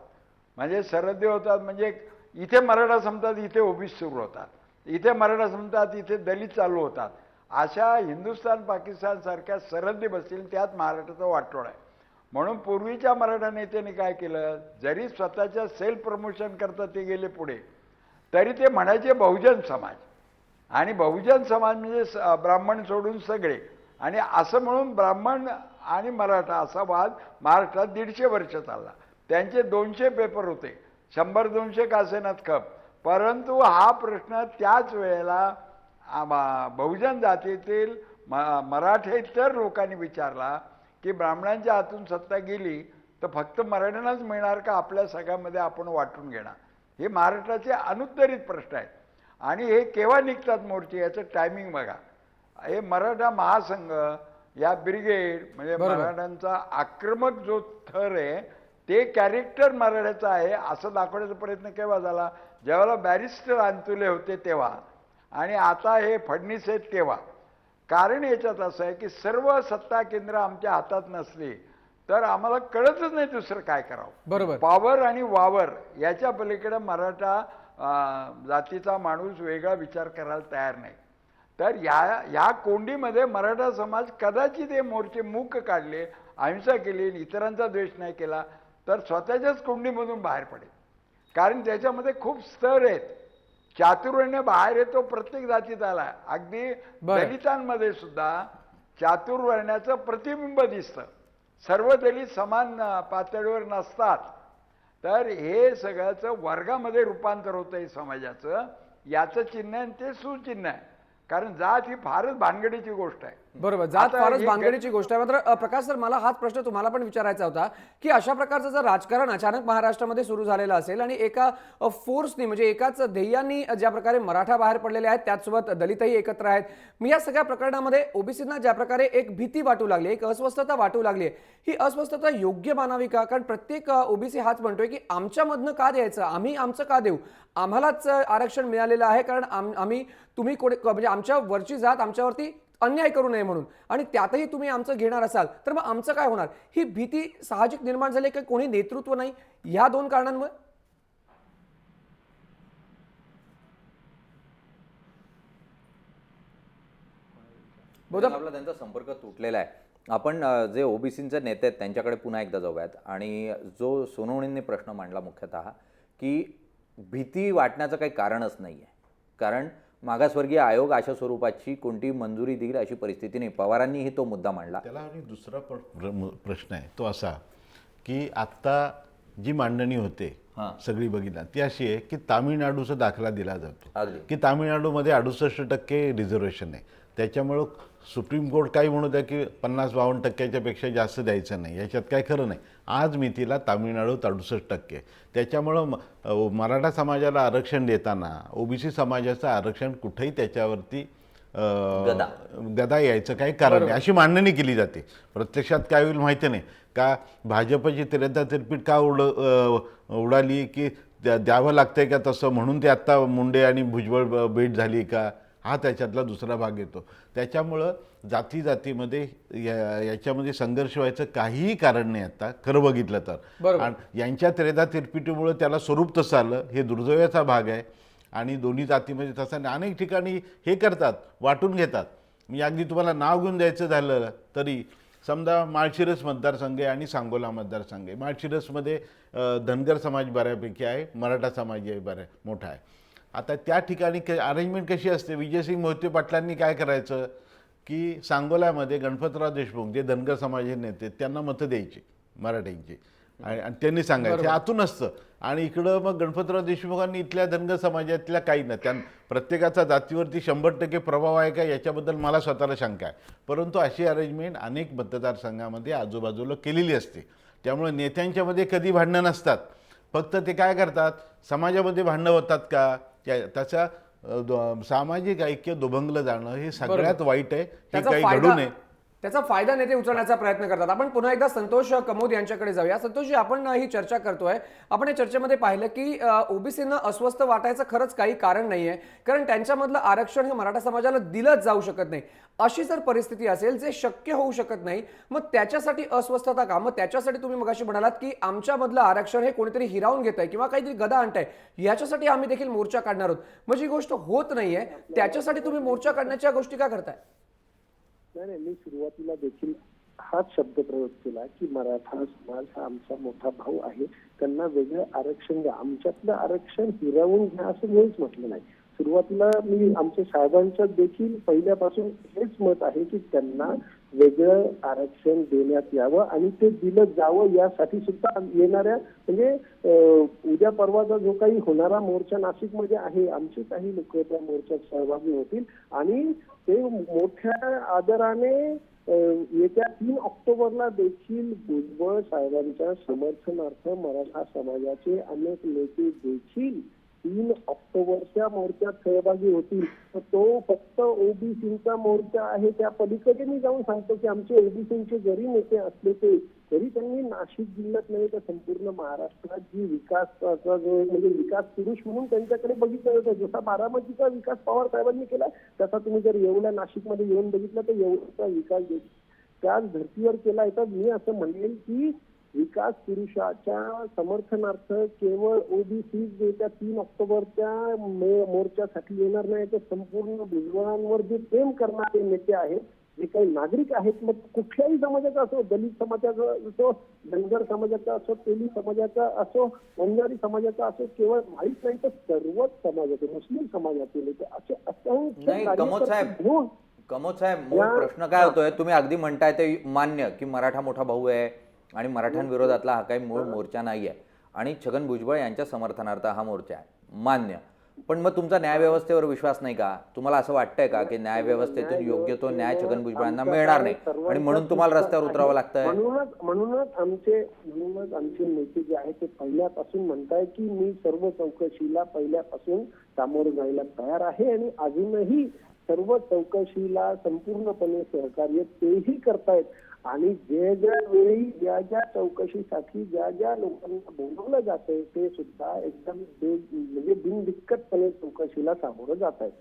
म्हणजे सरहद्दी होतात म्हणजे इथे मराठा संपतात, इथे ओबीसी सुरू होतात, इथे मराठा संपतात, इथे दलित चालू होतात. अशा हिंदुस्थान पाकिस्तान सारख्या सरहद्दी बसतील, त्यात महाराष्ट्राचा वाटोळ आहे. म्हणून पूर्वीच्या मराठा नेत्यांनी काय केलं, जरी स्वतःच्या सेल्फ प्रमोशन करता ते गेले पुढे, तरी ते म्हणायचे बहुजन समाज, आणि बहुजन समाज म्हणजे ब्राह्मण सोडून सगळे, आणि असं म्हणून ब्राह्मण आणि मराठा असा वाद महाराष्ट्रात 150 वर्ष चालला. त्यांचे 200 पेपर होते, 100-200 कासेनात खप. परंतु हा प्रश्न त्याच वेळेला बहुजन जातीतील मराठेतर लोकांनी विचारला की ब्राह्मणांच्या हातून सत्ता गेली तर फक्त मराठ्यांनाच मिळणार का आपल्या सगळ्यामध्ये आपण वाटून घेणार? हे महाराष्ट्राचे अनुत्तरित प्रश्न आहेत. आणि हे केव्हा निघतात मोर्चे याचं टायमिंग बघा. हे मराठा महासंघ, या ब्रिगेड म्हणजे मराठ्यांचा आक्रमक जो थर आहे ते कॅरेक्टर मराठ्याचं आहे असं दाखवण्याचा प्रयत्न केव्हा झाला? ज्यावेळेला बॅरिस्टर अंतुले होते तेव्हा, आणि आता हे फडणीस आहेत तेव्हा. कारण याच्यात असं आहे की सर्व सत्ता केंद्र आमच्या हातात नसली तर आम्हाला कळतच नाही दुसरं काय करावं. बरोबर. पॉवर आणि वावर याच्या पलीकडे मराठा जातीचा माणूस वेगळा विचार करायला तयार नाही. तर या कोंडीमध्ये मराठा समाज कदाचित हे मोर्चे मूक काढले, अहिंसा केली, इतरांचा द्वेष नाही केला तर स्वतःच्याच कोंडीमधून बाहेर पडेल. कारण त्याच्यामध्ये खूप स्तर आहेत. चातुर्वर्ण्य बाहेर येतो प्रत्येक जातीत आला. अगदी दलितांमध्ये सुद्धा चातुर्वर्ण्याचं प्रतिबिंब दिसतं. सर्व दलित समान पातळीवर नसतात. तर हे सगळ्याचं वर्गामध्ये रूपांतर होतंय समाजाचं. याचं चिन्ह आहे आणि ते सुचिन्ह आहे. कारण जात ही फारच भानगडीची गोष्ट आहे. बरोबर, जात फारच भानगडीची गोष्ट आहे. मात्र प्रकाश सर, मला हाच प्रश्न तुम्हाला पण विचारायचा होता की अशा प्रकारचं जर राजकारण अचानक महाराष्ट्रामध्ये सुरू झालेलं असेल आणि एका फोर्सनी म्हणजे एकाच ध्येयाने ज्या प्रकारे मराठा बाहेर पडलेले आहेत, त्याचसोबत दलितही एकत्र आहेत, मग या सगळ्या प्रकरणामध्ये ओबीसींना ज्या प्रकारे एक भीती वाटू लागली, एक अस्वस्थता वाटू लागली, ही अस्वस्थता योग्य मानावी का? कारण प्रत्येक ओबीसी हाच म्हणतोय की आमच्यामधनं का द्यायचं, आम्ही आमचं का देऊ, आम्हालाच आरक्षण मिळालेलं आहे कारण आम्ही तुम्ही म्हणजे आमच्या वरची जात आमच्यावरती अन्याय करू नये म्हणून, आणि त्यातही तुम्ही आमचं घेणार असाल तर मग आमचं काय होणार? ही भीती साहजिक निर्माण झाली की कोणी नेतृत्व नाही, या दोन कारणांमुळे? आपला त्यांचा संपर्क तुटलेला आहे. आपण जे ओबीसीचे नेते आहेत त्यांच्याकडे पुन्हा एकदा जाऊयात. आणि जो सोनवणेंनी प्रश्न मांडला मुख्यतः की भीती वाटण्याचं काही कारणच नाही आहे, कारण मागासवर्गीय आयोग अशा स्वरूपाची कोणती मंजुरी देईल अशी परिस्थिती नाही. पवारांनीही तो मुद्दा मांडला. त्याला आणि दुसरा प्रश्न आहे तो असा की आत्ता जी मांडणी होते सगळी बघितला ती अशी आहे की तामिळनाडूचा दाखला दिला जातो की तामिळनाडूमध्ये 68% रिझर्वेशन आहे. त्याच्यामुळं सुप्रीम कोर्ट काही म्हणू द्या की 50-52% पेक्षा जास्त द्यायचं नाही, याच्यात काय खरं नाही. आज मितीला तामिळनाडूत 68%. त्याच्यामुळं मराठा समाजाला आरक्षण देताना ओबीसी समाजाचं आरक्षण कुठेही त्याच्यावरती गदा यायचं काही कारण नाही अशी मांडणी केली जाते. प्रत्यक्षात काय होईल माहिती नाही का? भाजपची तिरपीठ का उडाली की द्यावं लागतंय का तसं म्हणून ते आत्ता मुंडे आणि भुजबळ भेट झाली का, हा त्याच्यातला दुसरा भाग येतो. त्याच्यामुळं जातीमध्ये याच्यामध्ये संघर्ष व्हायचं काहीही कारण नाही आता खरं बघितलं तर. आणि यांच्या तिरपिटीमुळे त्याला स्वरूप तसं आलं, हे दुर्दैवाचा भाग आहे. आणि दोन्ही जातीमध्ये तसं अनेक ठिकाणी हे करतात, वाटून घेतात. मी अगदी तुम्हाला नाव घेऊन द्यायचं झालं तरी समजा माळशिरस मतदारसंघ आहे आणि सांगोला मतदारसंघ आहे. माळशिरसमध्ये धनगर समाज बऱ्यापैकी आहे, मराठा समाजही मोठा आहे. आता त्या ठिकाणी अरेंजमेंट कशी असते? विजयसिंग मोहिते पाटलांनी काय करायचं की सांगोल्यामध्ये गणपतराव देशमुख जे धनगर समाजाचे नेते त्यांना मतं द्यायची मराठ्यांची आणि त्यांनी सांगायचे आतून असतं. आणि इकडं मग गणपतराव देशमुखांनी इथल्या धनगर समाजातल्या काही नाही, प्रत्येकाचा जातीवरती 100% प्रभाव आहे का याच्याबद्दल मला स्वतःला शंका आहे. परंतु अशी अरेंजमेंट अनेक मतदारसंघामध्ये आजूबाजूला केलेली असते. त्यामुळे नेत्यांच्यामध्ये कधी भांडणं नसतात. फक्त ते काय करतात, समाजामध्ये भांडणं होतात का त्याचा सामाजिक ऐक्य दुभंगलं जाणं हे सगळ्यात वाईट आहे. हे काही घडू नये, त्याचा फायदा नेते उचलण्याचा प्रयत्न करतात. आपण पुन्हा एकदा संतोष कमोद यांच्याकडे जाऊया. संतोषजी, आपण ही चर्चा करतोय, आपण या चर्चेमध्ये पाहिलं की ओबीसींना अस्वस्थ वाटायचं खरंच काही कारण नाहीये, कारण त्यांच्यामधलं आरक्षण हे मराठा समाजाला दिलंच जाऊ शकत नाही. अशी जर परिस्थिती असेल जे शक्य होऊ शकत नाही, मग त्याच्यासाठी अस्वस्थता का? मग त्याच्यासाठी तुम्ही मगाशी म्हणालात की आमच्यामधलं आरक्षण हे कोणीतरी हिरावून घेत आहे किंवा काहीतरी गदा आणताय, याच्यासाठी आम्ही देखील मोर्चा काढणार आहोत. म्हणजे ही गोष्ट होत नाहीये, त्याच्यासाठी तुम्ही मोर्चा काढण्याच्या गोष्टी का करताय? नाही, मी सुरुवातीला देखील हाच शब्द प्रयोग केला की मराठा समाज हा आमचा मोठा भाऊ आहे, त्यांना वेगळं आरक्षण द्या, आमच्यातलं आरक्षण हिरावून घ्या असं मुळीच म्हटलं नाही. सुरुवातीला मी आमच्या साहेबांचं देखील पहिल्यापासून हेच मत आहे की त्यांना वेगळं आरक्षण देण्यात यावं आणि ते दिलं जावं. यासाठी सुद्धा येणाऱ्या म्हणजे उद्या परवाचा जो काही होणारा मोर्चा नाशिकमध्ये आहे, आमचे काही लोक त्या मोर्चात सहभागी होतील आणि ते मोठ्या आदराने येत्या 3 ऑक्टोबरला देखील भुजबळ साहेबांच्या समर्थनार्थ मराठा समाजाचे अनेक नेते देखील 3 ऑक्टोबरच्या मोर्चात सहभागी होतील. तर तो फक्त ओबीसीचा मोर्चा आहे. त्या पलीकडे मी जाऊन सांगतो की आमचे ओबीसीचे जरी नेते असले तरी त्यांनी नाशिक जिल्ह्यात नाही तर संपूर्ण महाराष्ट्रात जी विकासाचा जो म्हणजे विकास पुरुष म्हणून त्यांच्याकडे बघितलं जातं. जसा बारामतीचा विकास पवार साहेबांनी केला तसा तुम्ही जर येवला नाशिकमध्ये येऊन बघितलं तर येवल्याचा विकास त्याच धर्तीवर केला आहे. तर मी असं म्हणेल की विकास पुरुषाच्या समर्थनार्थ केवळ ओबीसी येत्या 3 ऑक्टोबरच्या मोर्चासाठी येणार नाही तर संपूर्ण भुजबळांवर जे प्रेम करणारे नेते आहेत, जे काही नागरिक आहेत, मग कुठल्याही समाजाचा असो, दलित समाजाचा असो, धनगर समाजाचा असो, तेली समाजाचा असो, वंजारी समाजाचा असो, केवळ माहीत नाही तर सर्वच समाजाचे, मुस्लिम समाजाचे नेते असे असंख्य नाही, कमोद साहेब, कार्यकर्ते घेऊन कमोद साहेब, मूळ प्रश्न काय होतोय, तुम्ही अगदी म्हणताय ते मान्य की मराठा मोठा भाऊ आहे आणि मराठ्यांविरोधातला हा काही मूळ मोर्चा नाही आहे आणि छगन भुजबळ यांच्या समर्थनार्थ हा मोर्चा आहे, मान्य. पण मग तुमचा न्यायव्यवस्थेवर विश्वास नाही का? तुम्हाला असं वाटतंय का की न्यायव्यवस्थेतून योग्य तो न्याय छगन भुजबळांना मिळणार नाही आणि म्हणून तुम्हाला रस्त्यावर उतरावं लागतंय? म्हणूनच आमचे नेते जे आहेत ते पहिल्यापासून म्हणताय की मी सर्व चौकशीला पहिल्यापासून सामोरं जायला तयार आहे आणि अजूनही सर्व चौकशीला संपूर्णपणे सहकार्य तेही करतायत. आणि ज्या वेळी ज्या चौकशीसाठी ज्या लोकांना बोलवलं जातंय ते सुद्धा एकदम म्हणजे बिनदिक्कतपणे चौकशीला सामोरं जात आहेत.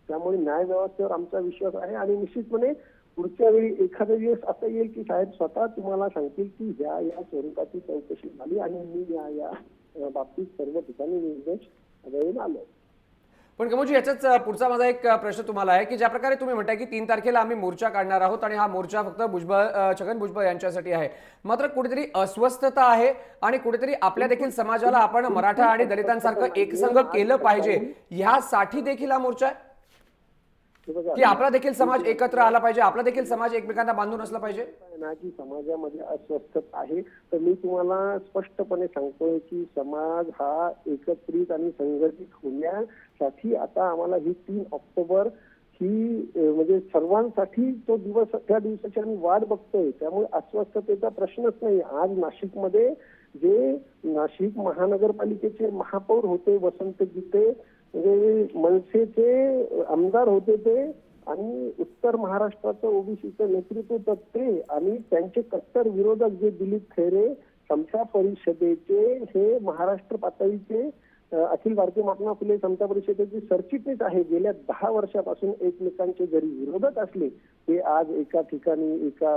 त्यामुळे न्याय व्यवस्थेवर आमचा विश्वास आहे आणि निश्चितपणे पुढच्या वेळी एखादा दिवस असं येईल की साहेब स्वतः तुम्हाला सांगतील की या स्वरूपाची चौकशी झाली आणि मी या बाबतीत सर्व ठिकाणी निर्देश देऊन आलो. पण कमोजी, याचाच पुढचा माझा एक प्रश्न तुम्हाला आहे की ज्या प्रकारे तुम्ही म्हणताय की 3 तारखेला आम्ही मोर्चा काढणार आहोत आणि हा मोर्चा फक्त छगन भुजबळ यांच्यासाठी आहे, मात्र कुठेतरी अस्वस्थता आहे आणि कुठेतरी आपल्या देखील समाजाला आपण मराठा आणि दलितांसारखं एकसंघ केलं पाहिजे यासाठी देखील हा मोर्चा आहे की आपला देखील समाज एकत्र आला पाहिजे, आपला देखील समाज एकमेकांना बांधून असला पाहिजे ना की समाजामध्ये अस्वस्थता आहे. तर मी तुम्हाला स्पष्टपणे सांगतोय की समाज हा एकत्रित आणि संघटित होण्यासाठी आता आम्हाला ही 3 ऑक्टोबर ही म्हणजे सर्वांसाठी तो दिवस, त्या दिवसाची आम्ही वाट बघतोय. त्यामुळे अस्वस्थतेचा प्रश्नच नाही. आज नाशिकमध्ये जे नाशिक महानगरपालिकेचे महापौर होते वसंत गीते, म्हणजे मनसेचे आमदार होते ते, आणि उत्तर महाराष्ट्राचं ओबीसीचं नेतृत्व तर ते, आणि त्यांचे कट्टर विरोधक जे दिलीप खैरे, समता परिषदेचे हे महाराष्ट्र पातळीचे अखिल भारतीय महात्मा फुले समता परिषदेचे सरचिटणीस आहे. गेल्या 10 वर्षापासून एकमेकांचे जरी विरोधक असले ते आज एका ठिकाणी एका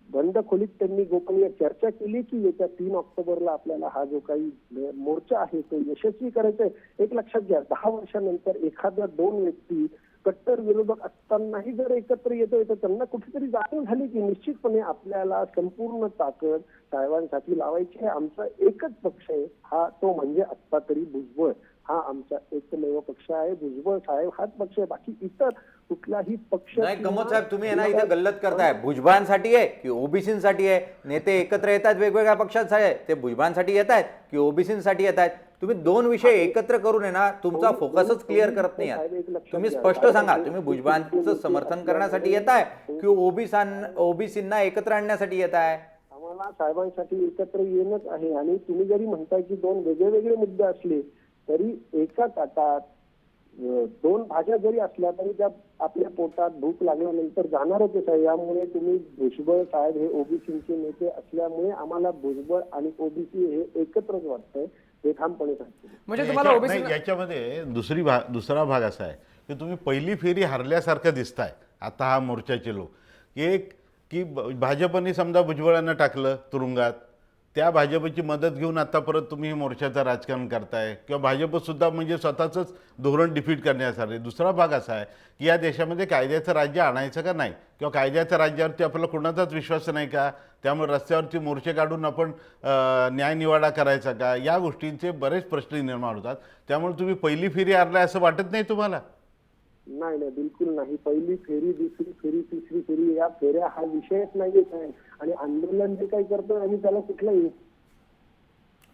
बंद खोलीत त्यांनी गोपनीय चर्चा केली की येत्या 3 ऑक्टोबरला आपल्याला हा जो काही मोर्चा आहे तो यशस्वी करायचा आहे. एक लक्षात घ्या, 10 वर्षानंतर एखाद्या 2 व्यक्ती कट्टर विरोधक असतानाही जर एकत्र येतोय तर त्यांना कुठेतरी जाणीव झाली की निश्चितपणे आपल्याला संपूर्ण ताकद साहेबांसाठी लावायची आहे. आमचा एकच पक्ष आहे, हा तो म्हणजे आत्ता तरी भुजबळ हा आमचा एकमेव पक्ष आहे. भुजबळ साहेब हाच पक्ष आहे, बाकी इतर कुठलाही पक्ष नाही. कमोद साहेब, तुम्ही यांना इथे गल्लत करताय. भुजबळांसाठी आहे की ओबीसीसाठी आहे? नेते एकत्र येतात वेगवेगळ्या पक्षांसाठी आहे, ते भुजबळांसाठी येत आहेत की ओबीसीसाठी येत आहेत? तुम्ही 2 विषय एकत्र करून आहे ना तुमचा फोकसच क्लिअर करत नाही आहात. तुम्ही स्पष्ट सांगा, तुम्ही भुजबळांचं समर्थन करण्यासाठी येत आहे की ओबीसींना एकत्र आणण्यासाठी येत आहे? आम्हाला साहेबांसाठी एकत्र येणंच आहे. आणि तुम्ही जरी म्हणताय की 2 वेगळे मुद्दे असले तरी एका ताटात 2 भाज्या जरी असल्या तरी त्या आपल्या पोटात भूक लागल्यानंतर जाणारच आहे. यामुळे तुम्ही भुजबळ साहेब हे ओबीसीचे नेते असल्यामुळे आम्हाला भुजबळ आणि ओबीसी हे एकत्रच वाटतंय, हे ठामपणे सांगतो. म्हणजे तुम्हाला ओबीसी नाही, याच्यामध्ये दुसरा भाग असा आहे की तुम्ही पहिली फेरी हरल्यासारखं दिसताय आता हा मोर्चाचे लोक. एक की भाजपने समजा भुजबळांना टाकलं तुरुंगात, त्या भाजपची मदत घेऊन आता परत तुम्ही मोर्चाचं राजकारण करताय किंवा भाजपसुद्धा म्हणजे स्वतःचंच धोरण डिफीट करण्यासाठी. दुसरा भाग असा आहे की या देशामध्ये कायद्याचं राज्य आणायचं का नाही, किंवा कायद्याच्या राज्यावरती आपल्याला कुणाचाच विश्वास नाही का, त्यामुळे रस्त्यावरती मोर्चे काढून आपण न्यायनिवाडा करायचा का, या गोष्टींचे बरेच प्रश्न निर्माण होतात. त्यामुळे तुम्ही पहिली फेरी हरलाय असं वाटत नाही तुम्हाला? नाही, बिलकुल नाही. पहिली फेरी, दुसरी फेरी, तिसरी फेरी, या फेऱ्या हा विषयच नाहीये काय. आणि आंदोलन जे काही करतोय आम्ही त्याला कुठलाही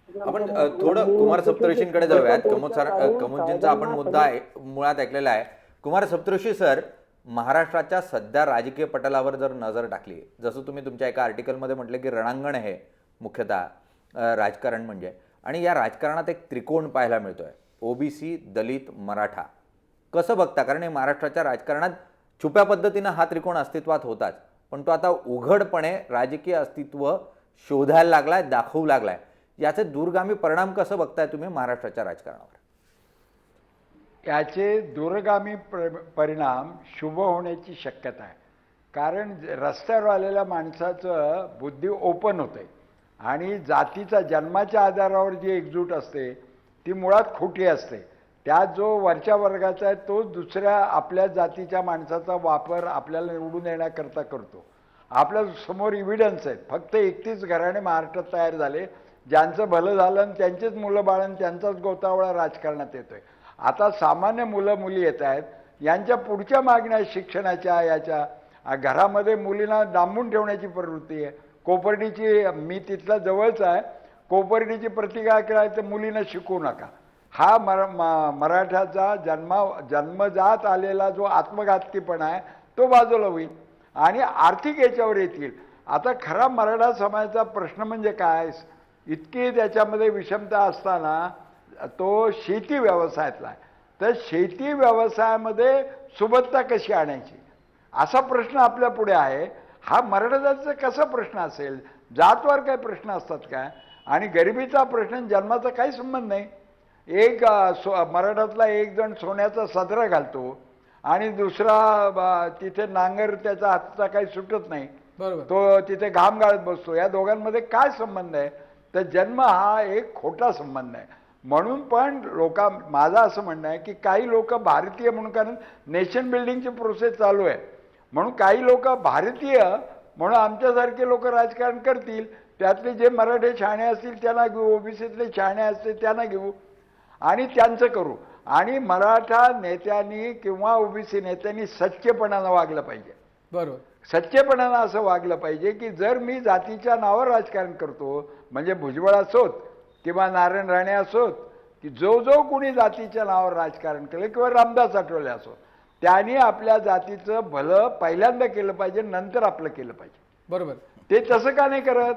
आपण थोडं कुमार सप्तऋषींकडे जाऊयात. कमोदजींचा आपण मुद्दा मुळात ऐकलेला आहे. कुमार सप्तऋषी सर, महाराष्ट्राच्या सध्या राजकीय पटलावर जर नजर टाकली, जसं तुम्ही तुमच्या एका आर्टिकलमध्ये म्हटलं की रणांगण आहे मुख्यतः राजकारण म्हणजे, आणि या राजकारणात एक त्रिकोण पाहायला मिळतोय, ओबीसी, दलित, मराठा. कसं बघता? कारण हे महाराष्ट्राच्या राजकारणात छुप्या पद्धतीनं हा त्रिकोण अस्तित्वात होताच, पण तो आता उघडपणे राजकीय अस्तित्व शोधायला लागलाय, दाखवू लागलाय. याचे दूरगामी परिणाम कसं बघताय तुम्ही महाराष्ट्राच्या राजकारणावर? याचे दूरगामी परिणाम शुभ होण्याची शक्यता आहे. कारण रस्त्यावर आलेल्या माणसाचं बुद्धी ओपन होते आणि जातीचा जन्माच्या आधारावर जी एकजूट असते ती मुळात खोटी असते. त्यात जो वरच्या वर्गाचा आहे तो दुसऱ्या आपल्या जातीच्या माणसाचा वापर आपल्याला निवडून येण्याकरता करतो. आपल्या समोर इव्हिडन्स आहेत. फक्त 31 घराणे महाराष्ट्रात तयार झाले, ज्यांचं भलं झालं आणि त्यांचेच मुलं बाळं त्यांचाच गोतावळा राजकारणात येतोय. आता सामान्य मुलं मुली येत आहेत, यांच्या पुढच्या मागण्या शिक्षणाच्या याच्या घरामध्ये मुलींना डांबून ठेवण्याची प्रवृत्ती आहे. कोपर्डीची, मी तिथला जवळच आहे, कोपर्डीची प्रतिका करायची तर मुलींना शिकवू नका. हा मराठ्याचा जन्मजात आलेला जो आत्मघातकीपणा आहे तो बाजूला होईल आणि आर्थिक याच्यावर येतील. आता खरा मराठा समाजाचा प्रश्न म्हणजे काय, इतकी त्याच्यामध्ये विषमता असताना तो शेती व्यवसायातला आहे. तर शेती व्यवसायामध्ये सुबत्ता कशी आणायची असा प्रश्न आपल्या पुढे आहे. हा मराठा जातीचा कसा प्रश्न असेल? जातवार काही प्रश्न असतात काय? आणि गरिबीचा प्रश्न जन्माचा काही संबंध नाही. एक मराठातला एक जण सोन्याचा सदरा घालतो आणि दुसरा तिथे नांगर त्याचा हातचा काही सुटत नाही, बरोबर, तो तिथे घाम गाळत बसतो. या दोघांमध्ये काय संबंध आहे? तर जन्म हा एक खोटा संबंध आहे. म्हणून पण माझं असं म्हणणं आहे की काही लोक भारतीय म्हणून, कारण नेशन बिल्डिंगची प्रोसेस चालू आहे, म्हणून काही लोक भारतीय म्हणून आमच्यासारखे लोक राजकारण करतील. त्यातले जे मराठे शहाणे असतील त्यांना घेऊ, ओबीसीतले शहाणे असतील त्यांना घेऊ आणि त्यांचं करू. आणि मराठा नेत्यांनी किंवा ओबीसी नेत्यांनी सच्चेपणानं वागलं पाहिजे. बरोबर, सच्चेपणानं असं वागलं पाहिजे की जर मी जातीच्या नावावर राजकारण करतो, म्हणजे भुजबळ असोत किंवा नारायण राणे असोत, की जो कोणी जातीच्या नावावर राजकारण केलं किंवा रामदास आठवले असोत, त्यांनी आपल्या जातीचं भलं पहिल्यांदा केलं पाहिजे, नंतर आपलं केलं पाहिजे. बरोबर. ते तसं का नाही करत?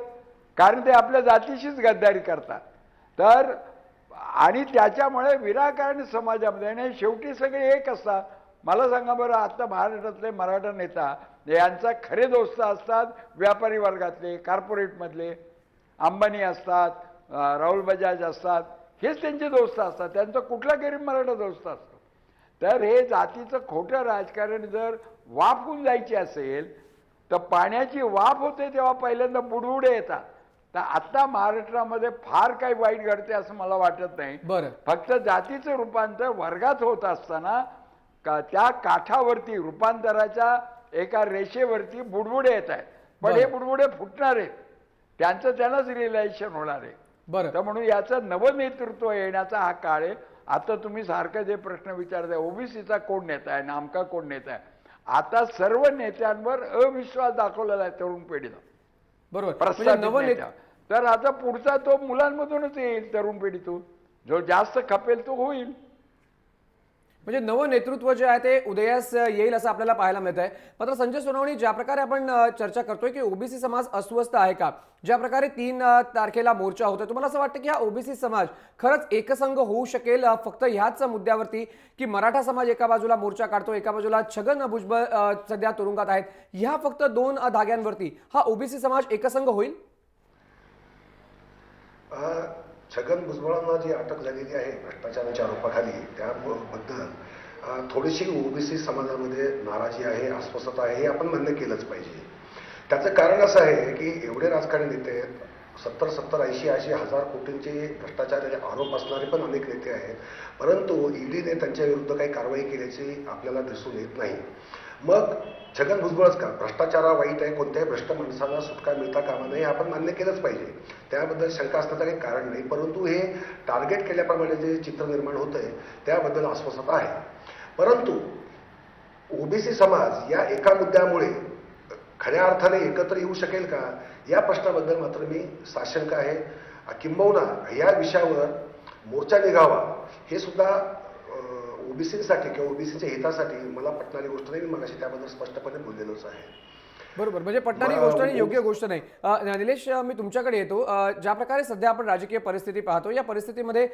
कारण ते आपल्या जातीशीच गद्दारी करतात. तर आणि त्याच्यामुळे विनाकारण समाजामध्ये, आणि शेवटी सगळे एक असतात. मला सांगा बरं, आता महाराष्ट्रातले मराठा नेता यांचा खरे दोस्त असतात व्यापारी वर्गातले, कॉर्पोरेटमधले, अंबानी असतात, राहुल बजाज असतात, हेच त्यांचे दोस्त असतात. त्यांचा कुठला गरीब मराठा दोस्त असतो? तर हे जातीचं खोटं राजकारण जर वाफ होऊन जायची असेल तर पाण्याची वाफ होते तेव्हा पहिल्यांदा बुडबुडे येतात. तर आता महाराष्ट्रामध्ये फार काही वाईट घडते असं मला वाटत नाही. बरं, फक्त जातीचं रूपांतर वर्गात होत असताना त्या काठावरती रूपांतराच्या एका रेषेवरती बुडबुडे येत आहेत. पण हे बुडबुडे फुटणार आहेत, त्यांचं त्यांनाच रिअलायझेशन होणार आहे. बरं. तर म्हणून याचं नवनेतृत्व येण्याचा हा काळ आहे. आता तुम्ही सारखं जे प्रश्न विचारताय, ओबीसीचा कोण नेता आहे, नामका कोण नेता आहे, आता सर्व नेत्यांवर अविश्वास दाखवलेला आहे तरुण पिढीनं. बरोबर, प्रस्थापित म्हणजे नेत्या. तर आता पुढचा तो मुलांमधूनच येईल, तरुण पिढीतून जो जास्त खपेल तो होईल. म्हणजे नवं नेतृत्व जे आहे ते उदयास येईल असं आपल्याला पाहायला मिळत आहे. मात्र संजय सोनवणे, ज्या प्रकारे आपण चर्चा करतोय की ओबीसी समाज अस्वस्थ आहे का, ज्या प्रकारे 3 तारखेला मोर्चा होतोय, तुम्हाला असं वाटतं की हा ओबीसी समाज खरंच एकसंघ होऊ शकेल फक्त ह्याच मुद्द्यावरती, की मराठा समाज एका बाजूला मोर्चा काढतो, एका बाजूला छगन भुजबळ सध्या तुरुंगात आहेत, ह्या फक्त 2 धाग्यांवरती हा ओबीसी समाज एकसंघ होईल? छगन भुजबळांना जी अटक झालेली आहे भ्रष्टाचाराच्या आरोपाखाली, त्याबद्दल थोडीशी ओबीसी समाजामध्ये नाराजी आहे, अस्वस्थता आहे, हे आपण मान्य केलंच पाहिजे. त्याचं कारण असं आहे की एवढे राजकारणी नेते, 70-80 हजार कोटींचे भ्रष्टाचाराचे आरोप असणारे पण अनेक नेते आहेत, परंतु ईडीने त्यांच्या विरुद्ध काही कारवाई केल्याची आपल्याला दिसून येत नाही. मग छगन भुजबळच का? भ्रष्टाचार वाईट आहे, कोणत्याही भ्रष्ट माणसाला सुटका मिळता कामा नये, आपण मान्य केलंच पाहिजे, त्याबद्दल शंका असण्याचं काही कारण नाही. परंतु हे टार्गेट केल्याप्रमाणे जे चित्र निर्माण होत आहे त्याबद्दल अस्वस्थता आहे. परंतु ओबीसी समाज या एका मुद्द्यामुळे खऱ्या अर्थाने एकत्र येऊ शकेल का, या प्रश्नाबद्दल मात्र मी साशंक आहे. किंबहुना या विषयावर मोर्चा निघावा हे सुद्धा ओबीसीसाठी किंवा ओबीसीच्या हितासाठी मला पटणारी गोष्ट नाही. मी मगाशी त्याबद्दल स्पष्टपणे बोललेलोच आहे. बरोबर, म्हणजे पटणारी गोष्ट आणि योग्य गोष्ट नाही. निलेश, मी तुमच्याकडे येतो. ज्या प्रकारे सध्या आपण राजकीय परिस्थिती पाहतो, या परिस्थितीमध्ये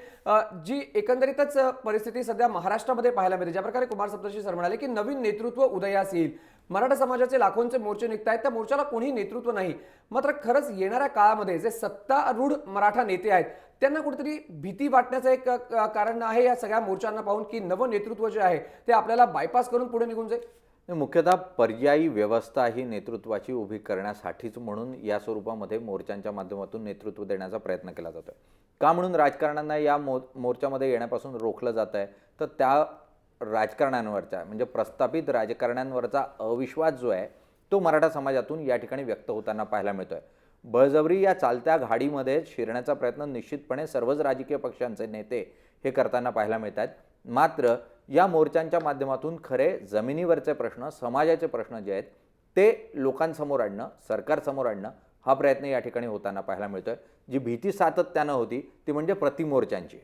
जी एकंदरीतच परिस्थिती सध्या महाराष्ट्रामध्ये पाहायला मिळते, ज्या प्रकारे कुमार सप्तर्षी सर म्हणाले की नवीन नेतृत्व उदयास येईल, मराठा समाजाचे लाखोंचे मोर्चे निघत आहेत, त्या मोर्चाला कोणीही नेतृत्व नाही. मात्र खरंच येणाऱ्या काळामध्ये जे सत्तारूढ मराठा नेते आहेत त्यांना कुठेतरी भीती वाटण्याचं एक कारण आहे या सगळ्या मोर्चांना पाहून, की नवं नेतृत्व जे आहे ते आपल्याला बायपास करून पुढे निघून जाईल. मुख्यतः पर्यायी व्यवस्था ही नेतृत्वाची उभी करण्यासाठीच म्हणून या स्वरूपामध्ये मोर्चांच्या माध्यमातून नेतृत्व देण्याचा प्रयत्न केला जातोय. का म्हणून राजकारण्यांना या मोर्चामध्ये येण्यापासून रोखलं जात आहे, तर त्या राजकारण्यांवरचा म्हणजे प्रस्थापित राजकारण्यांवरचा अविश्वास जो आहे तो मराठा समाजातून या ठिकाणी व्यक्त होताना पाहायला मिळतोय. बळजबरी या चालत्या घाडीमध्ये शिरण्याचा प्रयत्न निश्चितपणे सर्वच राजकीय पक्षांचे नेते हे करताना पाहायला मिळत आहेत. मात्र या मोर्चांच्या माध्यमातून खरे जमिनीवरचे प्रश्न, समाजाचे प्रश्न जे आहेत ते लोकांसमोर आणणं, सरकारसमोर आणणं हा प्रयत्न या ठिकाणी होताना पाहायला मिळतोय. जी भीती सातत्यानं होती ती म्हणजे प्रतिमोर्चांची.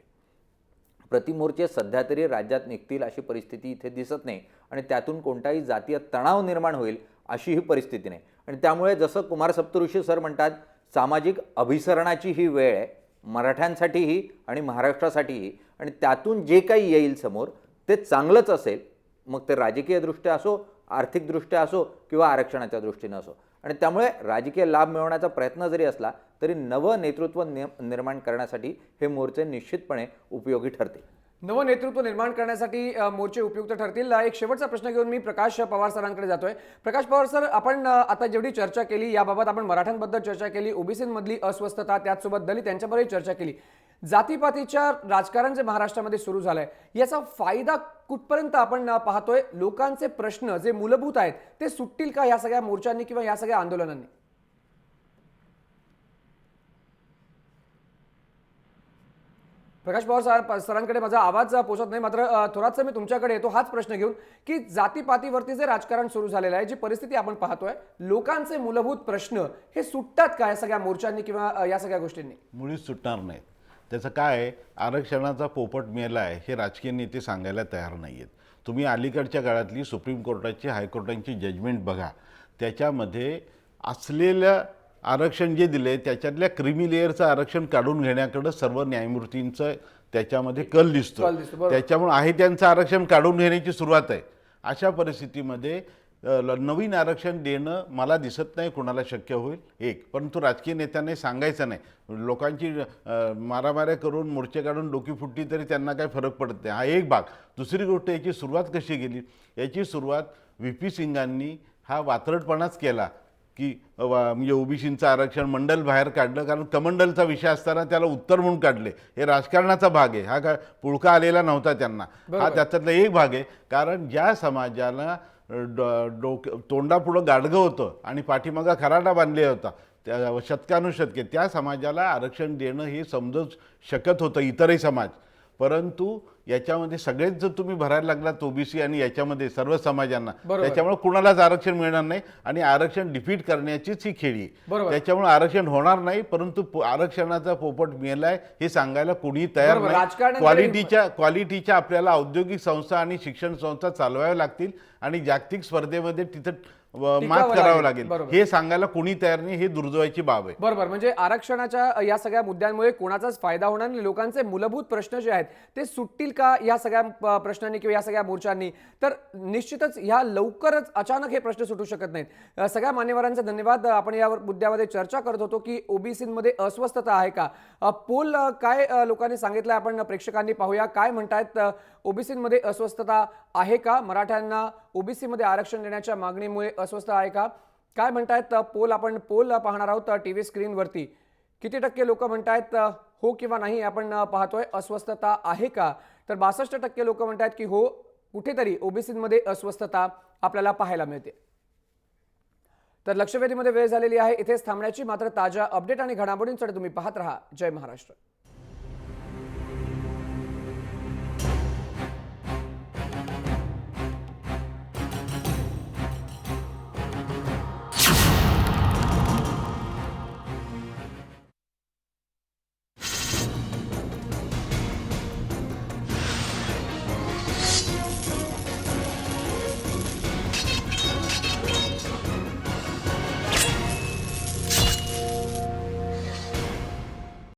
प्रतिमोर्चे सध्या तरी राज्यात निघतील अशी परिस्थिती इथे दिसत नाही आणि त्यातून कोणताही जातीय तणाव निर्माण होईल अशी ही परिस्थिती नाही. आणि त्यामुळे जसं कुमार सप्तऋषी सर म्हणतात, सामाजिक अभिसरणाची ही वेळ आहे मराठ्यांसाठीही आणि महाराष्ट्रासाठीही, आणि त्यातून जे काही येईल समोर ते चांगलंच असेल, मग ते राजकीयदृष्ट्या असो, आर्थिकदृष्ट्या असो किंवा आरक्षणाच्या दृष्टीनं असो. आणि त्यामुळे राजकीय लाभ मिळवण्याचा प्रयत्न जरी असला तरी नवं नेतृत्व निर्माण करण्यासाठी हे मोर्चे निश्चितपणे उपयोगी ठरतील. नवं नेतृत्व निर्माण करण्यासाठी मोर्चे उपयुक्त ठरतील. एक शेवटचा प्रश्न घेऊन मी प्रकाश पवार सरांकडे जातोय. प्रकाश पवार सर, आपण आता जेवढी चर्चा केली याबाबत, आपण मराठ्यांबद्दल चर्चा केली, ओबीसीमधली अस्वस्थता, त्याचसोबत दलित यांच्याबरोबर चर्चा केली, जातीपातीच्या राजकारण जे महाराष्ट्रामध्ये सुरू झालंय याचा फायदा कुठपर्यंत आपण पाहतोय? लोकांचे प्रश्न जे मूलभूत आहेत ते सुटतील का या सगळ्या मोर्चांनी किंवा या सगळ्या आंदोलनांनी? प्रकाश पवार सरांकडे माझा आवाज पोहोचत नाही, मात्र थोरात मी तुमच्याकडे येतो हाच प्रश्न घेऊन, की जातीपातीवरती जे राजकारण सुरू झालेलं आहे, जी परिस्थिती आपण पाहतोय, लोकांचे मूलभूत प्रश्न हे सुटतात का या सगळ्या मोर्चांनी किंवा या सगळ्या गोष्टींनी? मुळीच सुटणार नाहीत. त्याचं काय आहे, आरक्षणाचा पोपट मेला आहे हे राजकीय नेते सांगायला तयार नाही आहेत. तुम्ही अलीकडच्या काळातली सुप्रीम कोर्टाची, हायकोर्टांची जजमेंट बघा, त्याच्यामध्ये असलेलं आरक्षण जे दिले त्याच्यातल्या क्रिमी लेअरचं आरक्षण काढून घेण्याकडं सर्व न्यायमूर्तींचं त्याच्यामध्ये कल दिसतो. त्याच्यामुळे आहे त्यांचं आरक्षण काढून घेण्याची सुरुवात आहे. अशा परिस्थितीमध्ये नवीन आरक्षण देणं मला दिसत नाही कुणाला शक्य होईल. एक, परंतु राजकीय नेत्यांनी सांगायचं नाही. लोकांची मारामाऱ्या करून मोर्चे काढून डोकी फुटली तरी त्यांना काही फरक पडत नाही. हा एक भाग. दुसरी गोष्ट, याची सुरुवात कशी केली? याची सुरुवात व्ही.पी. सिंगांनी हा वात्रटपणाच केला की म्हणजे ओबीसींचं आरक्षण मंडल बाहेर काढलं, कारण कमंडलचा विषय असताना त्याला उत्तर म्हणून काढले. हे राजकारणाचा भाग आहे. हा काय पुळका आलेला नव्हता त्यांना. हा त्याच्यातला एक भाग आहे. कारण ज्या समाजाला तोंडापुढं गाडगं होतं आणि पाठीमागं खराडा बांधले होता त्या शतकानुशतके, त्या समाजाला आरक्षण देणं हे समजूच शकत होतं इतरही समाज. परंतु याच्यामध्ये सगळेच जर तुम्ही भरायला लागलात ओबीसी आणि याच्यामध्ये सर्व समाजांना, त्याच्यामुळे कुणालाच आरक्षण मिळणार नाही आणि आरक्षण डिफीट करण्याचीच ही खेळी. त्याच्यामुळे आरक्षण होणार नाही, परंतु आरक्षणाचा पोपट मेलाय हे सांगायला कोणी तयार नाही. क्वालिटीच्या आपल्याला औद्योगिक संस्था आणि शिक्षण संस्था चालवाव्या लागतील आणि जागतिक स्पर्धेमध्ये तिथं मात करावं लागेल हे सांगायला कोणी तयार नाही. हे दुर्दैवाची बाब आहे. बरोबर, म्हणजे आरक्षणाच्या या सगळ्या मुद्द्यांमुळे कोणाचाच फायदा होणार नाही. लोकांचे मूलभूत प्रश्न जे आहेत ते सुटतील का या सगळ्या प्रश्नांनी किंवा या सगळ्या मोर्चांनी? तर निश्चितच ह्या लवकरच अचानक हे प्रश्न सुटू शकत नाहीत. सगळ्या मान्यवरांचे धन्यवाद. आपण या मुद्द्यामध्ये चर्चा करत होतो की ओबीसीमध्ये अस्वस्थता आहे का. पोल काय लोकांनी सांगितलं आपण प्रेक्षकांनी पाहूया. काय म्हणतायत, ओबीसीमध्ये अस्वस्थता आहे का? मराठ्यांना ओबीसीमध्ये आरक्षण देण्याच्या मागणीमुळे अस्वस्थ आहे का? काय म्हणतायत पोल? आपण पोल पाहणार आहोत टीव्ही स्क्रीनवरती. किती टक्के लोक म्हणतायत हो किंवा नाही आपण पाहतोय, अस्वस्थता आहे का? तर 62% लोक म्हणतायत की हो, कुठेतरी ओबीसीमध्ये अस्वस्थता आपल्याला पाहायला मिळते. तर लक्षवेधीमध्ये वेळ झालेली आहे इथेच थांबण्याची. मात्र ताज्या अपडेट आणि घडामोडींसाठी तुम्ही पाहत रहा जय महाराष्ट्र.